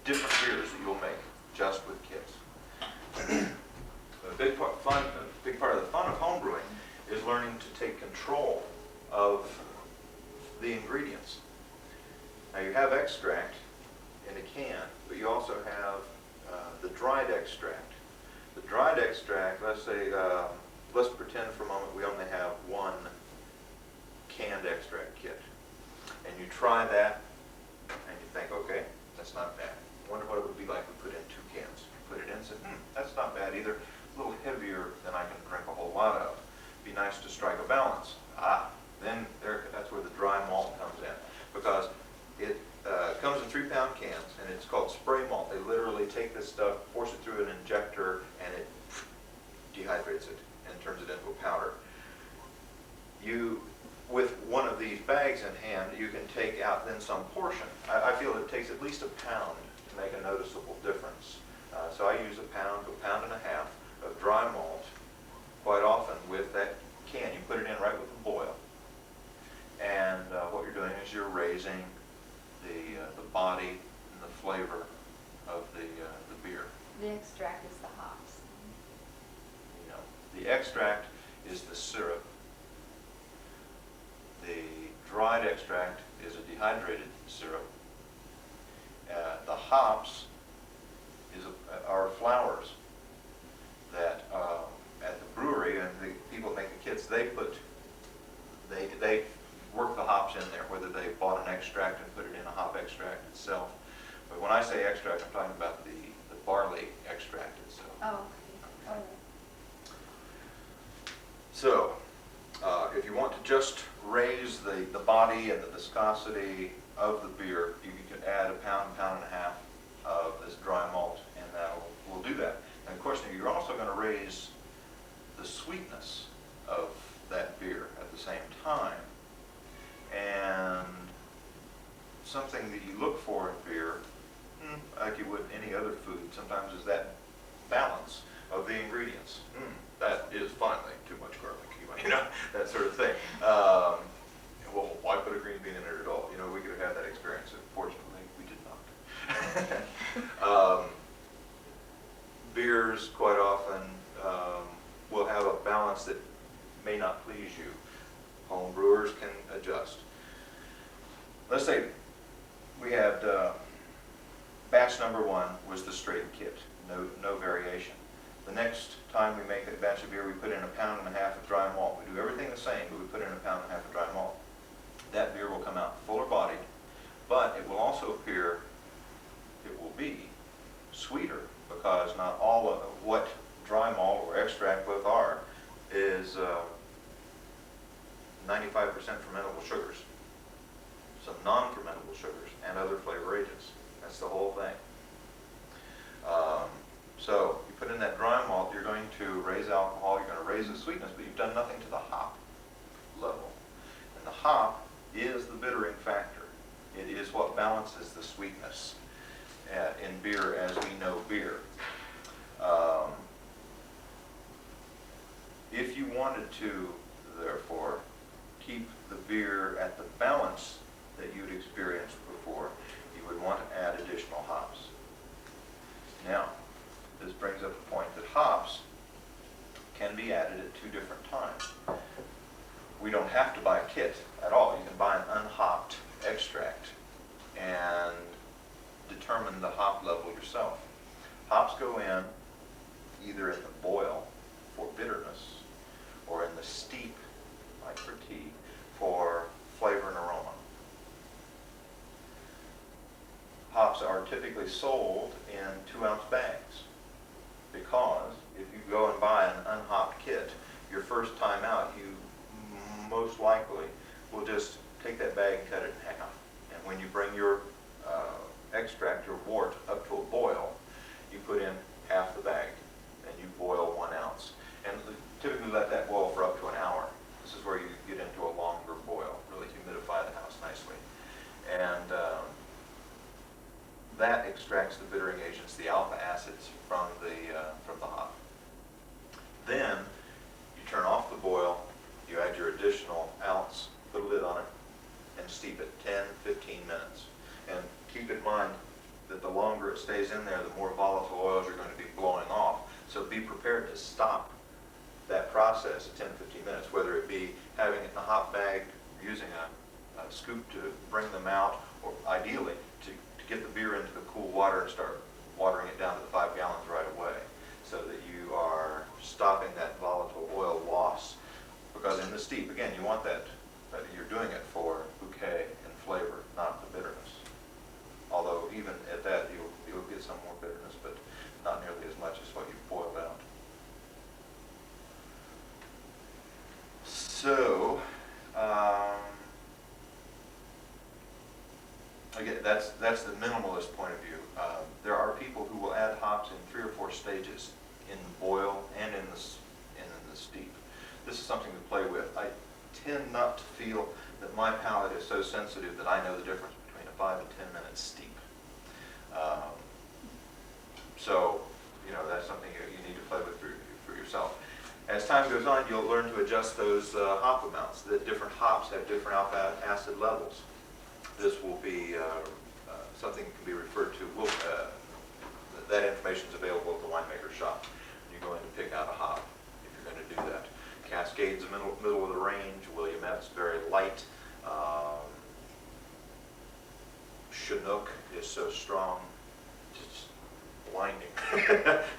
different beers that you'll make just with kids. A big part of the fun of homebrewing is learning to take control of the ingredients. Now you have extract in a can, but you also have the dried extract. The dried extract, let's say, let's pretend for a moment we only have one canned extract kit. And you try that, and you think, okay, that's not bad. I wonder what it would be like if we put in 2 cans. Put it in and say, that's not bad either. A little heavier than I can drink a whole lot of. Be nice to strike a balance. Then that's where the dry malt comes in. Because it comes in 3-pound cans, and it's called spray malt. They literally take this stuff, force it through an injector, and it dehydrates it and turns it into a powder. With one of these bags in hand, you can take out then some portion. I feel it takes at least a pound to make a noticeable difference. So I use a pound to a pound and a half of dry malt quite often with that can. You put it in right with the boil. And what you're doing is you're raising the body and the flavor of the beer. The extract is the hops. The extract is the syrup. The dried extract is a dehydrated syrup. The hops are flowers that at the brewery, and the people that make the kits, they work the hops in there, whether they bought an extract and put it in a hop extract itself. But when I say extract, I'm talking about the barley extract itself. Oh, okay. So, if you want to just raise the body and the viscosity of the beer, you can add a pound, pound and a half of this dry malt, and that will do that. And of course, you're also going to raise the sweetness of that beer at the same time. And something that you look for in beer, like you would any other food, sometimes is that balance of the ingredients. That is finally too much garlic, that sort of thing. Well, why put a green bean in it at all? We could have had that experience. Fortunately, we did not. Beers quite often will have a balance that may not please you. Home brewers can adjust. Let's say we had batch number 1 was the straight kit, no variation. The next time we make a batch of beer, we put in a pound and a half of dry malt. We do everything the same, but we put in a pound and a half of dry malt. That beer will come out fuller bodied, but it will also appear, it will be sweeter, because not all of what dry malt or extract both are is 95% fermentable sugars, some non-fermentable sugars, and other flavor agents. That's the whole thing. So you put in that dry malt, you're going to raise raise the sweetness, but you've done nothing to the hop level. And the hop is the bittering factor. It is what balances the sweetness in beer as we know beer. If you wanted to, therefore, keep the beer at the balance that you'd experienced before, you would want to add additional hops. Now, this brings up the point that hops can be added at two different times. We don't have to buy a kit at all. You can buy an unhopped extract and determine the hop level yourself. Hops go in either in the boil for bitterness or in the steep, like for tea, for flavor and aroma. Hops are typically sold in 2-ounce bags because if you go and buy an unhopped kit, your first time out, you most likely will just take that bag and cut it in half. And when you bring your extract, your wort, up to a boil, you put in half the bag and you boil 1 ounce. And typically let that boil for up to an hour. This is where you get into a longer boil, really humidify the house nicely. And that extracts the bittering agents, the alpha acids from the hop. Then you turn off the boil, you add your additional ounce, put a lid on it, and steep it 10-15 minutes. And keep in mind that the longer it stays in there, the more volatile oils you're going to be blowing off. So be prepared to stop that process at 10-15 minutes, whether it be having it in a hop bag, using a scoop to bring them out, or ideally to get the beer into the cool water and start watering it down to the 5 gallons right away, so that you are stopping that volatile oil loss. Because in the steep, again, you want that you're doing it for bouquet and flavor, not the bitterness. Although even at that, you'll get some more bitterness, but not nearly as much as what you've boiled out. So, again, that's the minimalist point of view. There are people who will add hops in 3 or 4 stages, in the boil and in the steep. This is something to play with. I tend not to feel that my palate is so sensitive that I know the difference between a 5 and 10 minute steep. So, that's something you need to play with for yourself. As time goes on, you'll learn to adjust those hop amounts. The different hops have different alpha acid levels. This will be something that can be referred to. That information is available at the winemaker shop. You're going to pick out a hop if you're going to do that. Cascade's the middle of the range. Williamette's very light. Chinook is so strong, just blinding.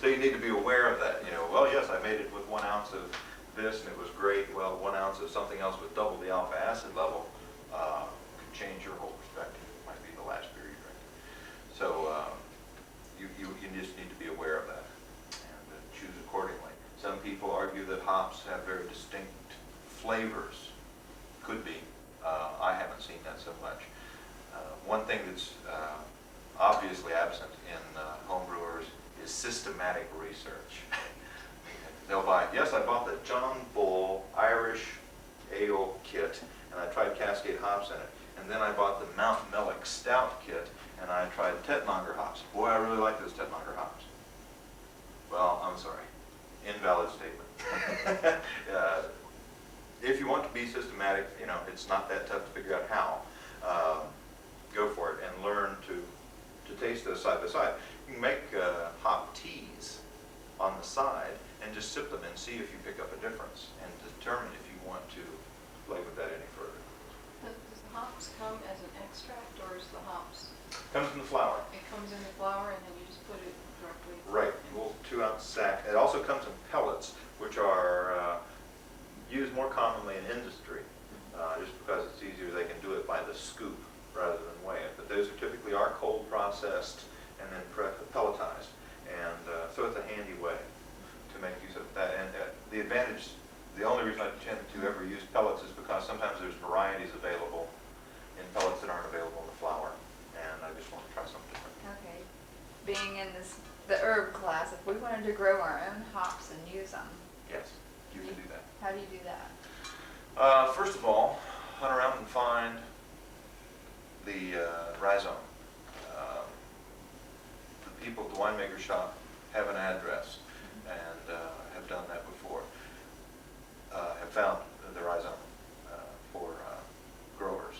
So you need to be aware of that. Well, yes, I made it with 1 ounce of this and it was great. Well, 1 ounce of something else with double the alpha acid level could change your whole perspective. It might be the last beer you drink. So you just need to be aware of that and choose accordingly. Some people argue that hops have very distinct flavors. Could be. I haven't seen that so much. One thing that's obviously absent in homebrewers is systematic research. They'll buy, yes, I bought the John Bull Irish Ale kit, and I tried Cascade hops in it. And then I bought the Mount Mellick Stout kit, and I tried Tettnanger hops. Boy, I really like those Tettnanger hops. Well, I'm sorry. Invalid statement. If you want to be systematic, it's not that tough to figure out how. Go for it and learn to taste those side by side. You can make hop teas on the side and just sip them and see if you pick up a difference and determine if you want to play with that any further. Does the hops come as an extract, or is the hops, Comes in the flour. it comes in the flour and then you just put it directly? Right, a little 2-ounce sack. It also comes in pellets, which are used more commonly in industry, just because it's easier. They can do it by the scoop rather than weigh it. But those typically are cold processed and then pelletized. And so it's a handy way to make use of that. And the only reason I tend to ever use pellets is because sometimes there's varieties available in pellets that aren't available in the flour. And I just want to try something different. Okay. Being in the herb class, if we wanted to grow our own hops and use them, Yes. you can do that. How do you do that? First of all, hunt around and find the rhizome. The people at the winemaker shop have an address and have done that before. Have found the rhizome for growers.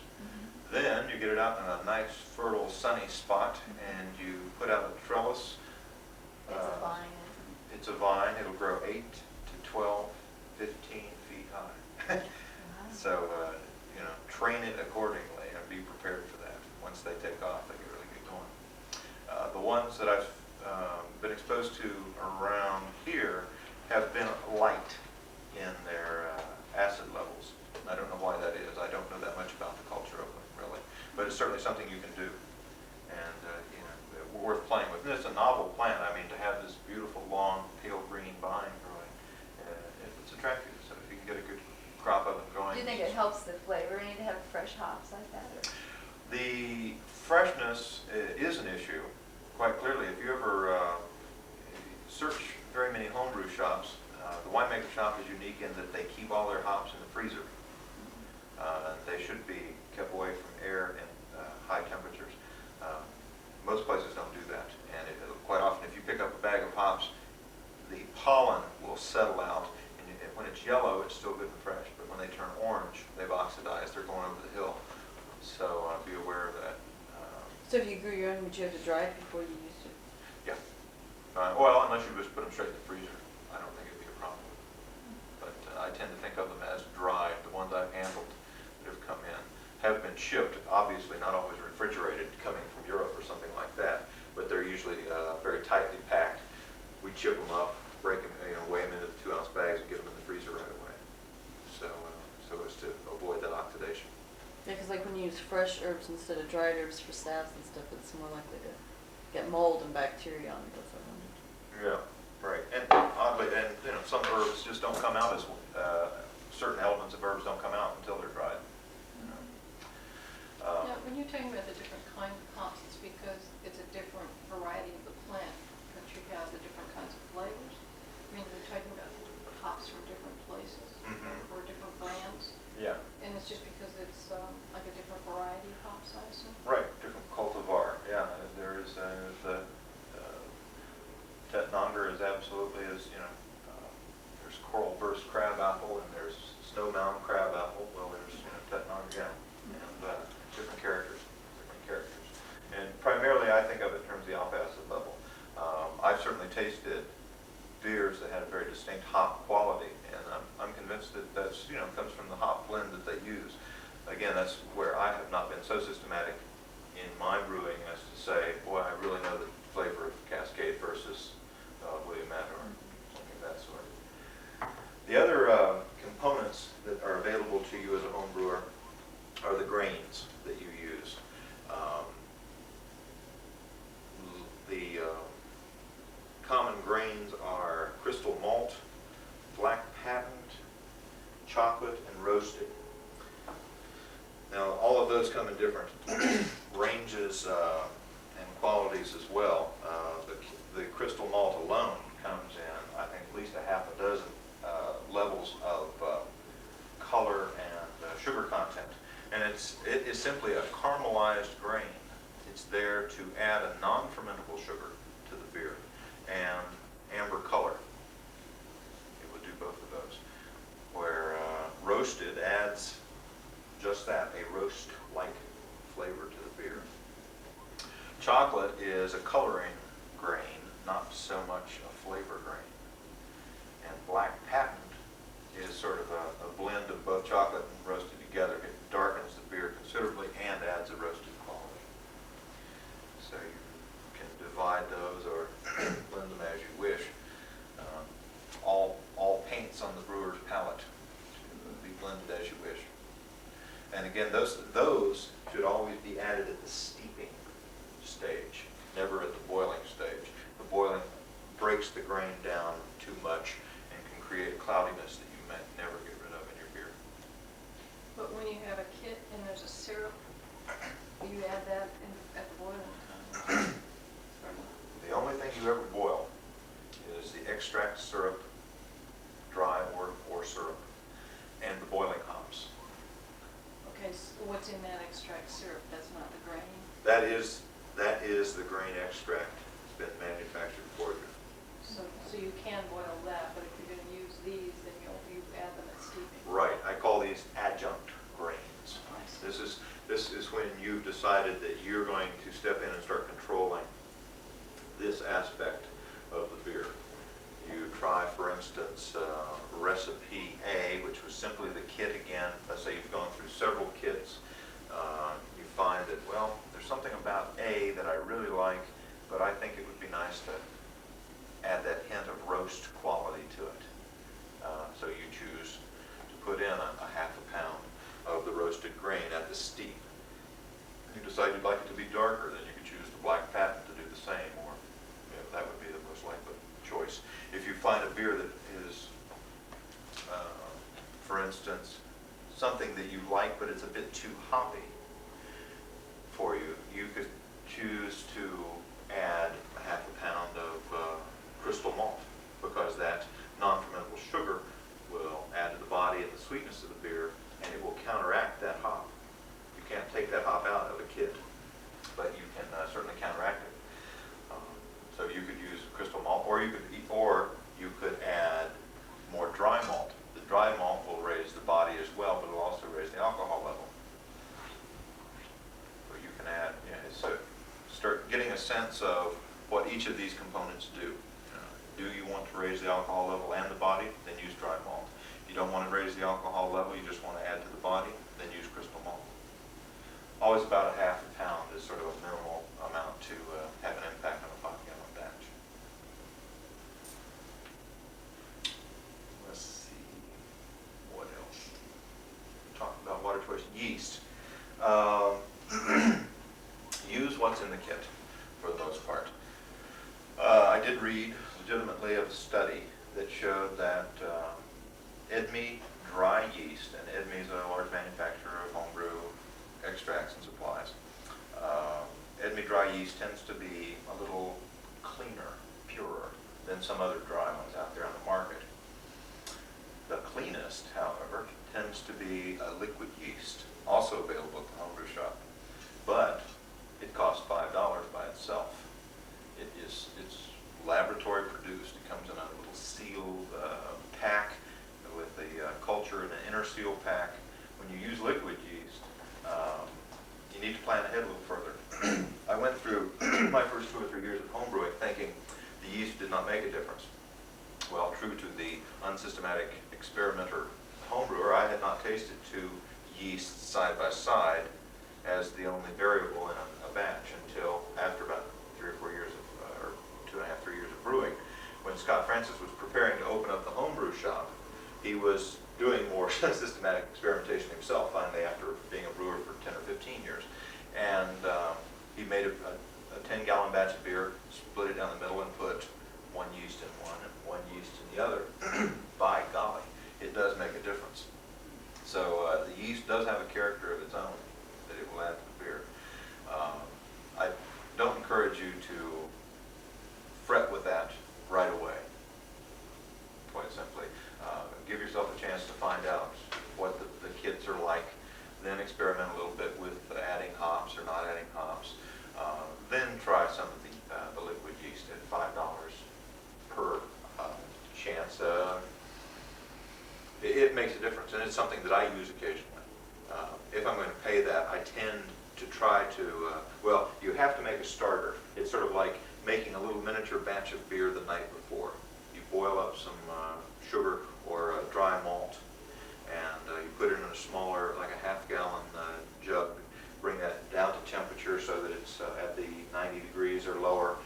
Then you get it out in a nice, fertile, sunny spot, and you put out a trellis. It's a vine, isn't It's a vine. It'll grow 8 to 12, 15 feet high. it? So, train it accordingly and be prepared for that. Once they take off, they can really get going. The ones that I've been exposed to around here have been light in their acid levels. I don't know why that is. I don't know that much about the culture of them, really. But it's certainly something you can do. And, worth playing with. And it's a novel plant. I mean, to have this beautiful, long, pale green vine growing, it's attractive. So if you can get a good crop of it going. Do you think it helps the flavor? You need to have fresh hops like that? Or? The freshness is an issue, quite clearly. If you ever search very many homebrew shops, the winemaker shop is unique in that they keep all their hops in the freezer. They should be kept away from air and high temperatures. Most places don't do that, and quite often if you pick up a bag of hops, the pollen will settle out, and when it's yellow, it's still good and fresh, but when they turn orange, they've oxidized, they're going over the hill. So be aware of that. So if you grew your own, would you have to dry it before you used it? Yeah. Well, unless you just put them straight in the freezer, I don't think it'd be a problem. But I tend to think of them as dried. The ones I've handled that have come in have been shipped, obviously not always refrigerated, coming from Europe or something like that, but they're usually very tightly packed. We chip them up, break them, weigh them into the 2-ounce bags and get them in the freezer right away. So as to avoid that oxidation. Yeah, because like when you use fresh herbs instead of dried herbs for salves and stuff, it's more likely to get mold and bacteria on it. That's what I wondered. Yeah, right. And oddly, some herbs just don't come out as certain elements of herbs don't come out until they're dried. Now, when you're talking about the different kind of hops, it's because it's a different variety of the plant that you have the different kinds of flavors. I mean, we're talking about hops from different places or different brands, Yeah. and it's just because it's like a different variety of hops, I assume. Right, different cultivar. Yeah, there is the Tetnanger is absolutely there's coral burst crab apple and there's snow mound crab apple. Well, there's Tetnanger, yeah, and different characters. And primarily, I think of it in terms of the alpha acid level. I've certainly tasted beers that had a very distinct hop quality, and I'm convinced that that's comes from the hop blend that they use. Again, that's where I have not been so systematic in my brewing as to say, boy, I really know the flavor of Cascade versus Williamette or something of that sort. The other components that are available to you as a home brewer are the grains that you use. The common grains are crystal malt, black patent, chocolate, and roasted. Now, all of those come in different ranges and qualities as well. The crystal malt alone comes in, I think, at least a half a dozen levels of color and sugar content. And it is simply a caramelized grain. It's there to add a non-fermentable sugar to the beer and amber color. It would do both of those. Where roasted adds just that, a roast-like flavor to the beer. Chocolate is a coloring grain, not so much a flavor grain. And black patent is sort of a blend of both chocolate and roasted together. It darkens the beer considerably and adds a roasted quality. So you can divide those or blend them as you wish. All paints on the brewer's palate to be blended as you wish. And again, those should always be added at the steeping stage, never at the boiling stage. The boiling breaks the grain down too much and can create a cloudiness that you might never get rid of in your beer. But when you have a kit and there's a syrup, do you add that at the boiling time? The only thing you ever boil is the extract syrup, dry or syrup, and the boiling hops. Okay, so what's in that extract syrup? That's not the grain? That is the grain extract. It's been manufactured for you. So you can boil that, but if you're going to use these, then you add them at steeping. Right. I call these adjunct grains. I see. This is when you've decided that you're going to step in and start controlling this aspect of the beer. You try, for instance, recipe A, which was simply the kit again. Let's say you've gone through several kits. You find that, well, there's something about A that I really like, but I think it would be nice to add that hint of roast quality to it. So you choose to put in a half a pound of the roasted grain at the steep. If you decide you'd like it to be darker, then you could choose the black patent to do the same, or that would be the most likely choice. If you find a beer that is, for instance, something that you like but it's a bit too hoppy for you, you could choose to add a half a pound of crystal malt, because that non-fermentable sugar will add to the body and the sweetness of the beer, and it will counteract that hop. You can't take that hop out of a kit, but you can certainly counteract it. So you could use crystal malt, or you could add more dry malt. The dry malt will raise the body as well, but it'll also raise the alcohol level. So you can add, so start getting a sense of what each of these components do. Do you want to raise the alcohol level and the body? Then use dry malt. If you don't want to raise the alcohol level, you just want to add to the body, then use crystal malt. Always about a half a pound is sort of a minimal amount to have an impact on a 5-gallon batch. Let's see, what else? Talk about water choice. Yeast. Use what's in the kit for the most part. I did read legitimately of a study that showed that Edme dry yeast, and Edme is a large manufacturer of homebrew extracts and supplies. Edme dry yeast tends to be a little cleaner, purer than some other dry ones out there on the market. The cleanest, however, tends to be a liquid yeast, also available at the homebrew shop, but it costs $5 by itself. It's laboratory produced. It comes in a little sealed pack with the culture in an inner seal pack. When you use liquid yeast, you need to plan ahead a little further. I went through my first 2 or 3 years of homebrewing thinking the yeast did not make a difference. Well, true to the unsystematic experimenter homebrewer, I had not tasted 2 yeasts side by side as the only variable in a batch until after about 3 or 4 years of, or 2.5, 3 years of brewing. When Scott Francis was preparing to open up the homebrew shop, he was doing more systematic experimentation himself, finally, after being a brewer for 10 or 15 years. And he made a 10-gallon batch of beer, split it down the middle, and put 1 yeast in one and 1 yeast in the other. By golly, it does make a difference. So the yeast does have a character of its own that it will add to the beer. I don't encourage you to fret with that right away, quite simply. Give yourself a chance to find out what the kits are like, then experiment a little bit with adding hops or not adding hops. Then try some of the liquid yeast at $5 per chance. It makes a difference, and it's something that I use occasionally. If I'm going to pay that, I tend to try to, well, you have to make a starter. It's sort of like making a little miniature batch of beer the night before. You boil up some sugar or dry malt, and you put it in a smaller, like a half-gallon jug. Bring that down to temperature so that it's at the 90 degrees or lower.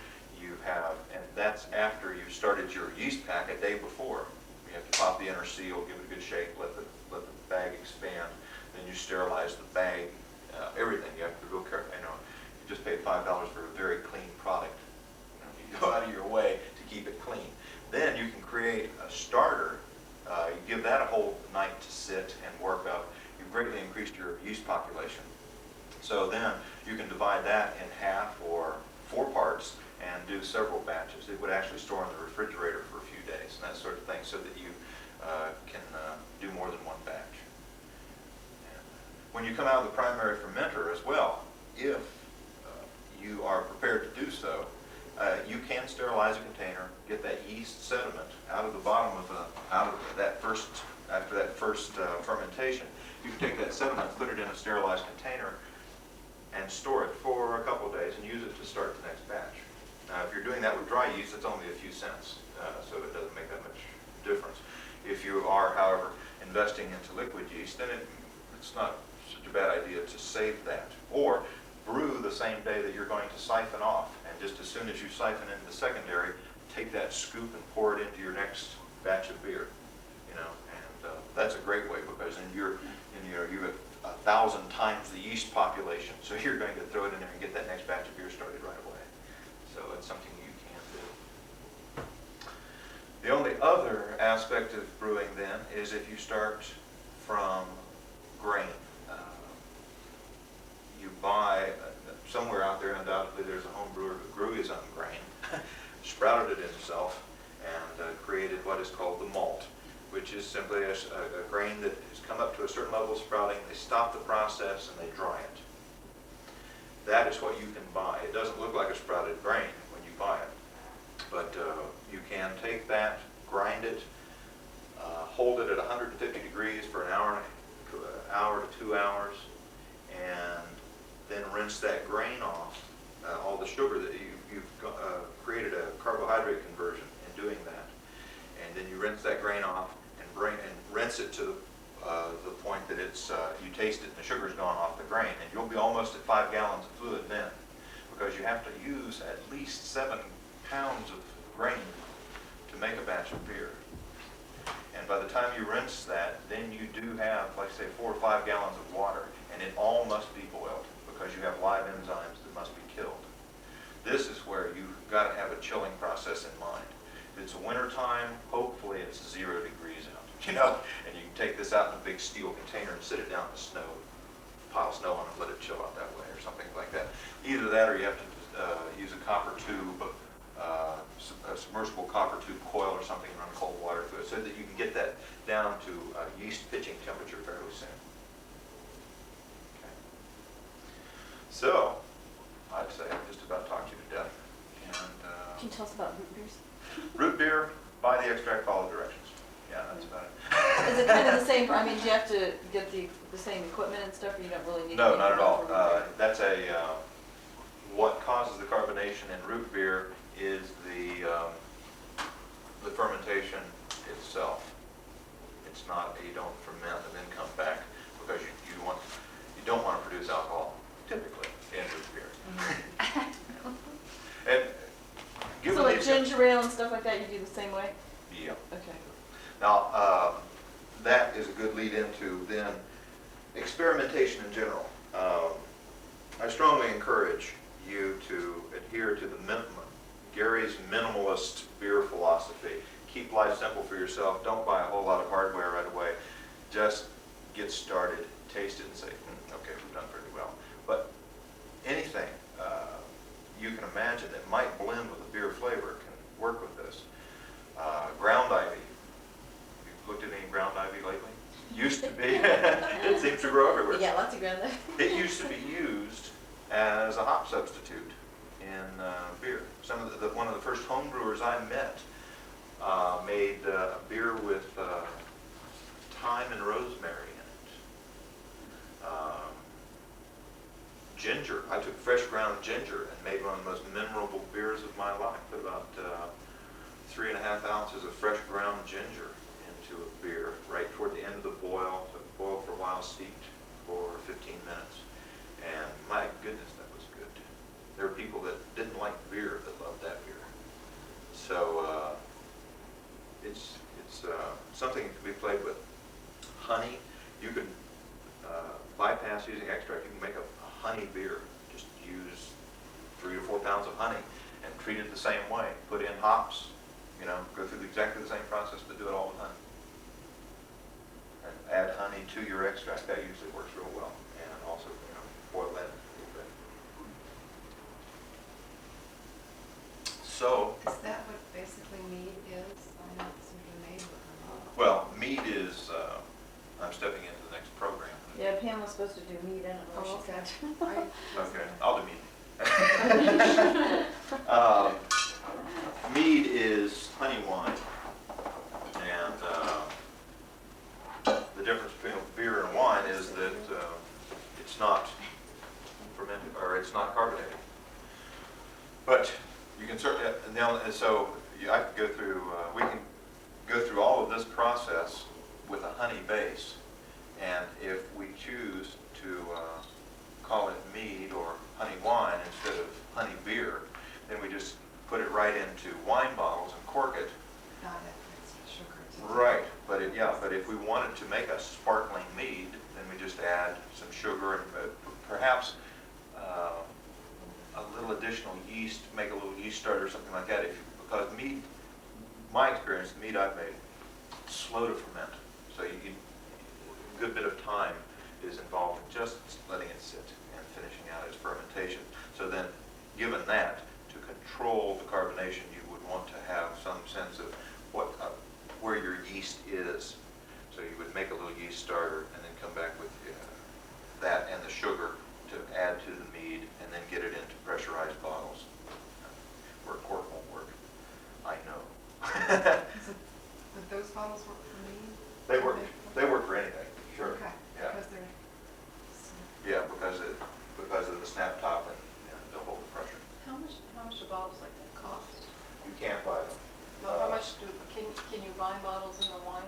You have, and that's after you've started your yeast pack a day before. You have to pop the inner seal, give it a good shake, let the bag expand. Then you sterilize the bag, everything. You have to be real careful. You just paid $5 for a very clean product. You go out of your way to keep it clean. Then you can create a starter. You give that a whole night to sit and work up. You've greatly increased your yeast population. So then you can divide that in half or 4 parts and do several batches. It would actually store in the refrigerator for a few days and that sort of thing, so that you can do more than one batch. And when you come out of the primary fermenter as well, if you are prepared to do so, you can sterilize a container, get that yeast sediment out of the bottom of out of that first, after that first fermentation. You can take that sediment, put it in a sterilized container, and store it for a couple of days and use it to start the next batch. Now, if you're doing that with dry yeast, it's only a few cents, so it doesn't make that much difference. If you are, however, investing into liquid yeast, then it's not such a bad idea to save that. Or brew the same day that you're going to siphon off, and just as soon as you siphon into the secondary, take that scoop and pour it into your next batch of beer. You know, and that's a great way, because then you have 1,000 times the yeast population, so you're going to throw it in there and get that next batch of beer started right away. So it's something you can do. The only other aspect of brewing then is if you start from grain. You buy, somewhere out there undoubtedly there's a home brewer who grew his own grain, sprouted it himself, and created what is called the malt, which is simply a grain that has come up to a certain level of sprouting. They stop the process and they dry it. That is what you can buy. It doesn't look like a sprouted grain when you buy it, but you can take that, grind it, hold it at 150 degrees for an hour to 2 hours, and then rinse that grain off, all the sugar that you've created a carbohydrate conversion in doing that. And then you rinse that grain off and rinse it to the point that it's you taste it and the sugar's gone off the grain, and you'll be almost at 5 gallons of fluid then, because you have to use at least 7 pounds of grain to make a batch of beer. And by the time you rinse that, then you do have, like say, 4 or 5 gallons of water, and it all must be boiled, because you have live enzymes that must be killed. This is where you've got to have a chilling process in mind. If it's winter time, hopefully it's 0 degrees out, you know, and you can take this out in a big steel container and sit it down in the snow, pile of snow on it, let it chill out that way, or something like that. Either that, or you have to use a copper tube, a submersible copper tube coil or something, and run cold water through it, so that you can get that down to yeast pitching temperature fairly soon. So, I'd say I've just about talked you to death. And, Can you tell us about root beers? root beer, buy the extract, follow directions. Yeah, that's about it. Is it kind of the same, I mean, do you have to get the same equipment and stuff, or you don't really need? No, to not at all. for root beer? That's what causes the carbonation in root beer is the fermentation itself. It's not, you don't ferment and then come back, because you don't want to produce alcohol, typically, in root beer. And given So like these- ginger ale and stuff like that, you do the same way? Yeah. Okay. Now, that is a good lead into then experimentation in general. I strongly encourage you to adhere to Gary's minimalist beer philosophy. Keep life simple for yourself. Don't buy a whole lot of hardware right away. Just get started, taste it, and say, okay, we've done pretty well. But anything you can imagine that might blend with a beer flavor can work with this. Ground ivy. You've looked at any ground ivy lately? Used to be. It seems to grow everywhere. Yeah, lots of ground there. It used to be used as a hop substitute in beer. One of the first home brewers I met made a beer with thyme and rosemary in it. Ginger. I took fresh ground ginger and made one of the most memorable beers of my life. Put about 3.5 ounces of fresh ground ginger into a beer right toward the end of the boil. So it boiled for a while, steeped for 15 minutes. And my goodness, that was good. There are people that didn't like beer that loved that beer. So it's something that can be played with. Honey, you can bypass using extract. You can make a honey beer. Just use 3 or 4 pounds of honey and treat it the same way. Put in hops, you know, go through exactly the same process, but do it all the time. And add honey to your extract. That usually works real well. And also, you know, boil that a little bit. So, Is that what basically mead is? I know it's usually made with Well, mead is, I'm stepping into the next program. Yeah, Pam was supposed to do meat and Oh, she okay. said. Okay, I'll do mead. Mead is honey wine, and the difference between beer and wine is that it's not fermented, or it's not carbonated. But you can certainly, so I could go through, we can go through all of this process with a honey base, and if we choose to call it mead or honey wine instead of honey beer, then we just put it right into wine bottles and cork it. Got it, it's the sugar. Right, but if we wanted to make a sparkling mead, then we just add some sugar and perhaps a little additional yeast, make a little yeast starter or something like that. Because mead, my experience, the mead I've made, slow to ferment. So a good bit of time is involved in just letting it sit and finishing out its fermentation. So then, given that, to control the carbonation, you would want to have some sense of where your yeast is. So you would make a little yeast starter and then come back with that and the sugar to add to the mead, and then get it into pressurized bottles. Where cork won't work, I know. Would those bottles work for me? They work for anything, sure. Okay, Yeah. because they're, Yeah, because of the snap top and the whole pressure. how much do bottles like that cost? You can't buy them. Well, how much can you buy bottles in the wine,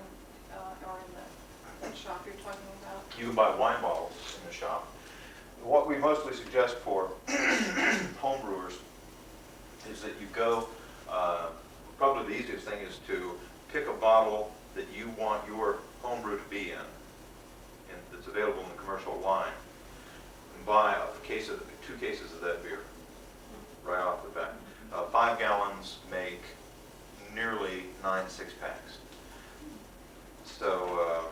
or in that shop you're talking about? You can buy wine bottles in the shop. What we mostly suggest for home brewers is that you go, probably the easiest thing is to pick a bottle that you want your home brew to be in that's available in the commercial line, and buy two cases of that beer right off the bat. 5 gallons make nearly 9 6-packs. So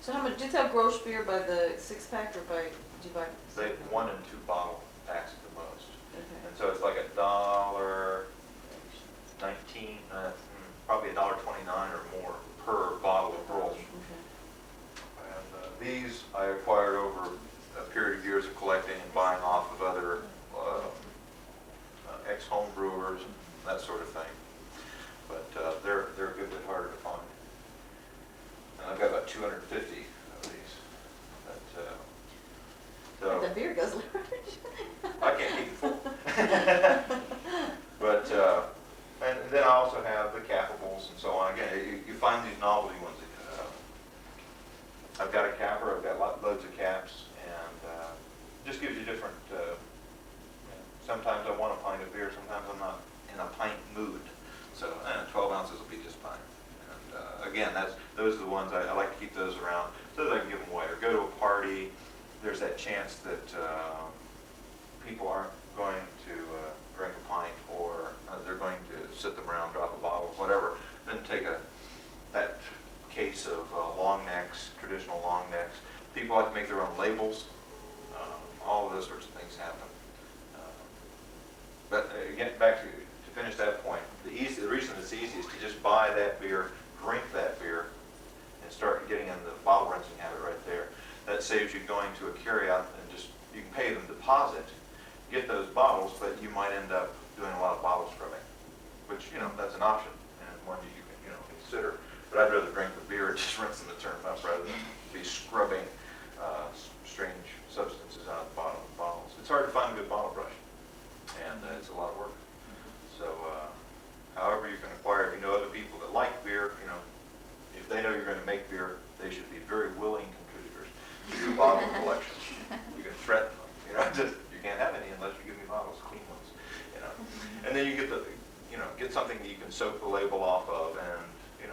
So how much, do you sell gross beer by the 6-pack or by, do you buy? they 1 and 2 bottle packs at the most. Okay. And so it's like $1.19, probably $1.29 or more per bottle of Grolsch. Okay. And these I acquired over a period of years of collecting and buying off of other ex-home brewers, that sort of thing. But they're a good bit harder to find. And I've got about 250 of these. So The beer goes large. I can't keep it full. But, and then I also have the cappables and so on. Again, you find these novelty ones. I've got a capper, I've got loads of caps, and just gives you different, sometimes I want a pint of beer, sometimes I'm not in a pint mood. So 12 ounces will be just fine. And again, those are the ones I like to keep those around so that I can give them away. Or go to a party, there's that chance that people aren't going to drink a pint, or they're going to sit them around, drop a bottle, whatever. Then take that case of long necks, traditional long necks. People like to make their own labels. All of those sorts of things happen. But again, back to finish that point, the reason it's easy is to just buy that beer, drink that beer, and start getting in the bottle rinsing habit right there. That saves you going to a carryout and you can pay them deposit, get those bottles, but you might end up doing a lot of bottle scrubbing, which, that's an option and one you can, consider. But I'd rather drink the beer and just rinse them and turn them up rather than be scrubbing strange substances out of the bottom of the bottles. It's hard to find a good bottle brush, and it's a lot of work. So, however you can acquire, if you know other people that like beer, if they know you're going to make beer, they should be very willing contributors to your bottle collection. You can threaten them, you can't have any unless you give me bottles, clean ones, And then you get get something that you can soak the label off of, and, it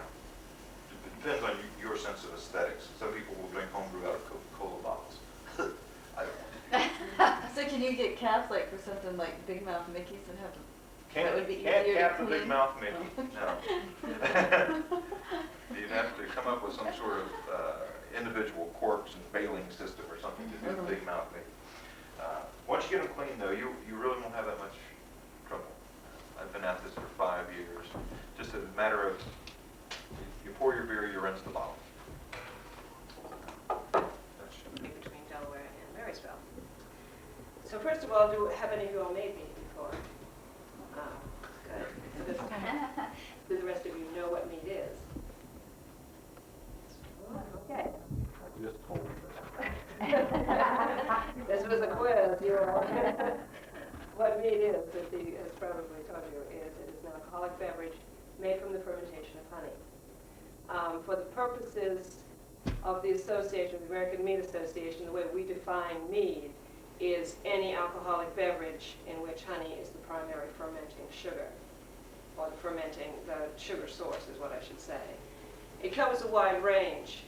depends on your sense of aesthetics. Some people will drink homebrew out of Coca-Cola bottles. I don't. So can you get caps like for something like Big Mouth Mickey's and have that would be Can't easier to cap the clean? Big Mouth Mickey, Oh. no. You'd have to come up with some sort of individual corks and bailing system or something to do the Big Mouth Mickey. Once you get them clean, though, you really won't have that much trouble. I've been at this for 5 years. Just a matter of, you pour pour your beer, you rinse the bottle. Between Delaware and Marysville. So first of all, have any of you all made mead before? Good. Do the rest of you know what mead is? Okay. Just told me This was a quiz, you all. What mead is, as he has probably told you, is it is an alcoholic beverage made from the fermentation of honey. For the purposes of the association, the American Mead Association, the way we define mead is any alcoholic beverage in which honey is the primary fermenting sugar, or the sugar source is what I should say. It covers a wide range.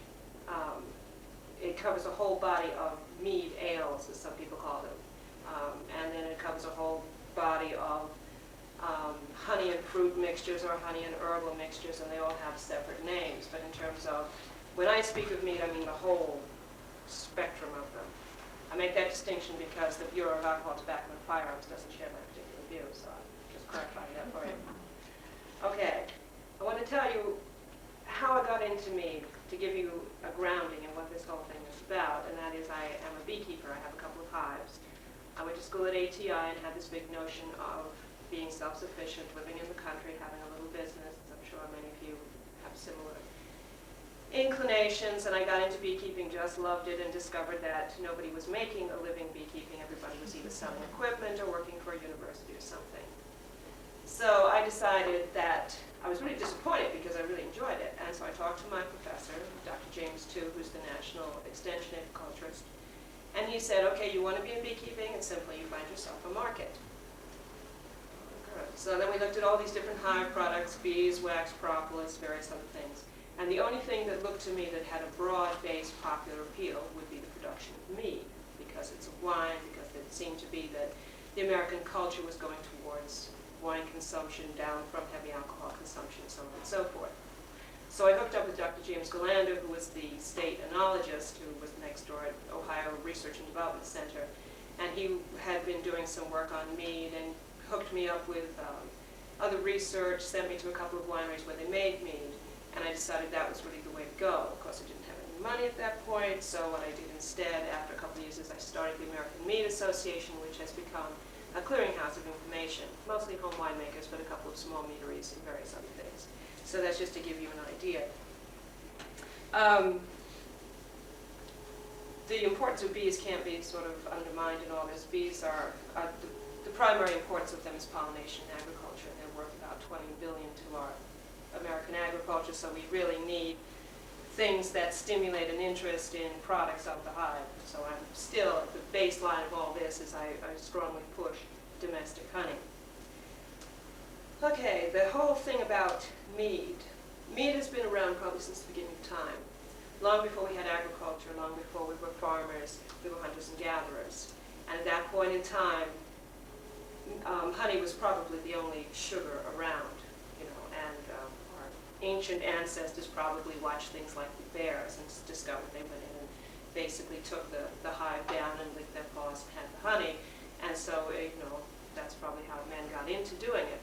It covers a whole body of mead ales, as some people call them. And then it covers a whole body of honey and fruit mixtures or honey and herbal mixtures, and they all have separate names. But in terms of, when I speak of mead, I mean the whole spectrum of them. I make that distinction because the Bureau of Alcohol, Tobacco, and Firearms doesn't share my particular view, so I'm just clarifying that for you. Okay, I want to tell you how I got into mead, to give you a grounding in what this whole thing is about, and that is I am a beekeeper. I have a couple of hives. I went to school at ATI and had this big notion of being self-sufficient, living in the country, having a little business. I'm sure many of you have similar inclinations, and I got into beekeeping, just loved it, and discovered that nobody was making a living beekeeping. Everybody was either selling equipment or working for a university or something. So I decided that I was really disappointed because I really enjoyed it, and so I talked to my professor, Dr. James Tu, who's the National Extension Apiculturist, and he said, okay, you want to be in beekeeping, and simply you find yourself a market. Good. So then we looked at all these different hive products, bees, wax, propolis, various other things. And the only thing that looked to me that had a broad-based popular appeal would be the production of mead, because it's a wine, because it seemed to be that the American culture was going towards wine consumption down from heavy alcohol consumption, and so on and so forth. So I hooked up with Dr. James Galander, who was the state enologist, who was next door at Ohio Research and Development Center, and he had been doing some work on mead and hooked me up with other research, sent me to a couple of wineries where they made mead, and I decided that was really the way to go. Of course, I didn't have any money at that point, so what I did instead, after a couple of years, is I started the American Mead Association, which has become a clearinghouse of information, mostly home winemakers, but a couple of small meaderies and various other things. So that's just to give you an idea. The importance of bees can't be sort of undermined in all this. Bees are, the primary importance of them is pollination and agriculture, and they're worth about $20 billion to our American agriculture, so we really need things that stimulate an interest in products of the hive. So I'm still, the baseline of all this is I strongly push domestic honey. Okay, the whole thing about mead. Mead has been around probably since the beginning of time. Long before we had agriculture, long before we were farmers, we were hunters and gatherers. And at that point in time, honey was probably the only sugar around, you know, and our ancient ancestors probably watched things like the bears and discovered they went in and basically took the hive down and licked their paws and had the honey. And so, you know, that's probably how men got into doing it.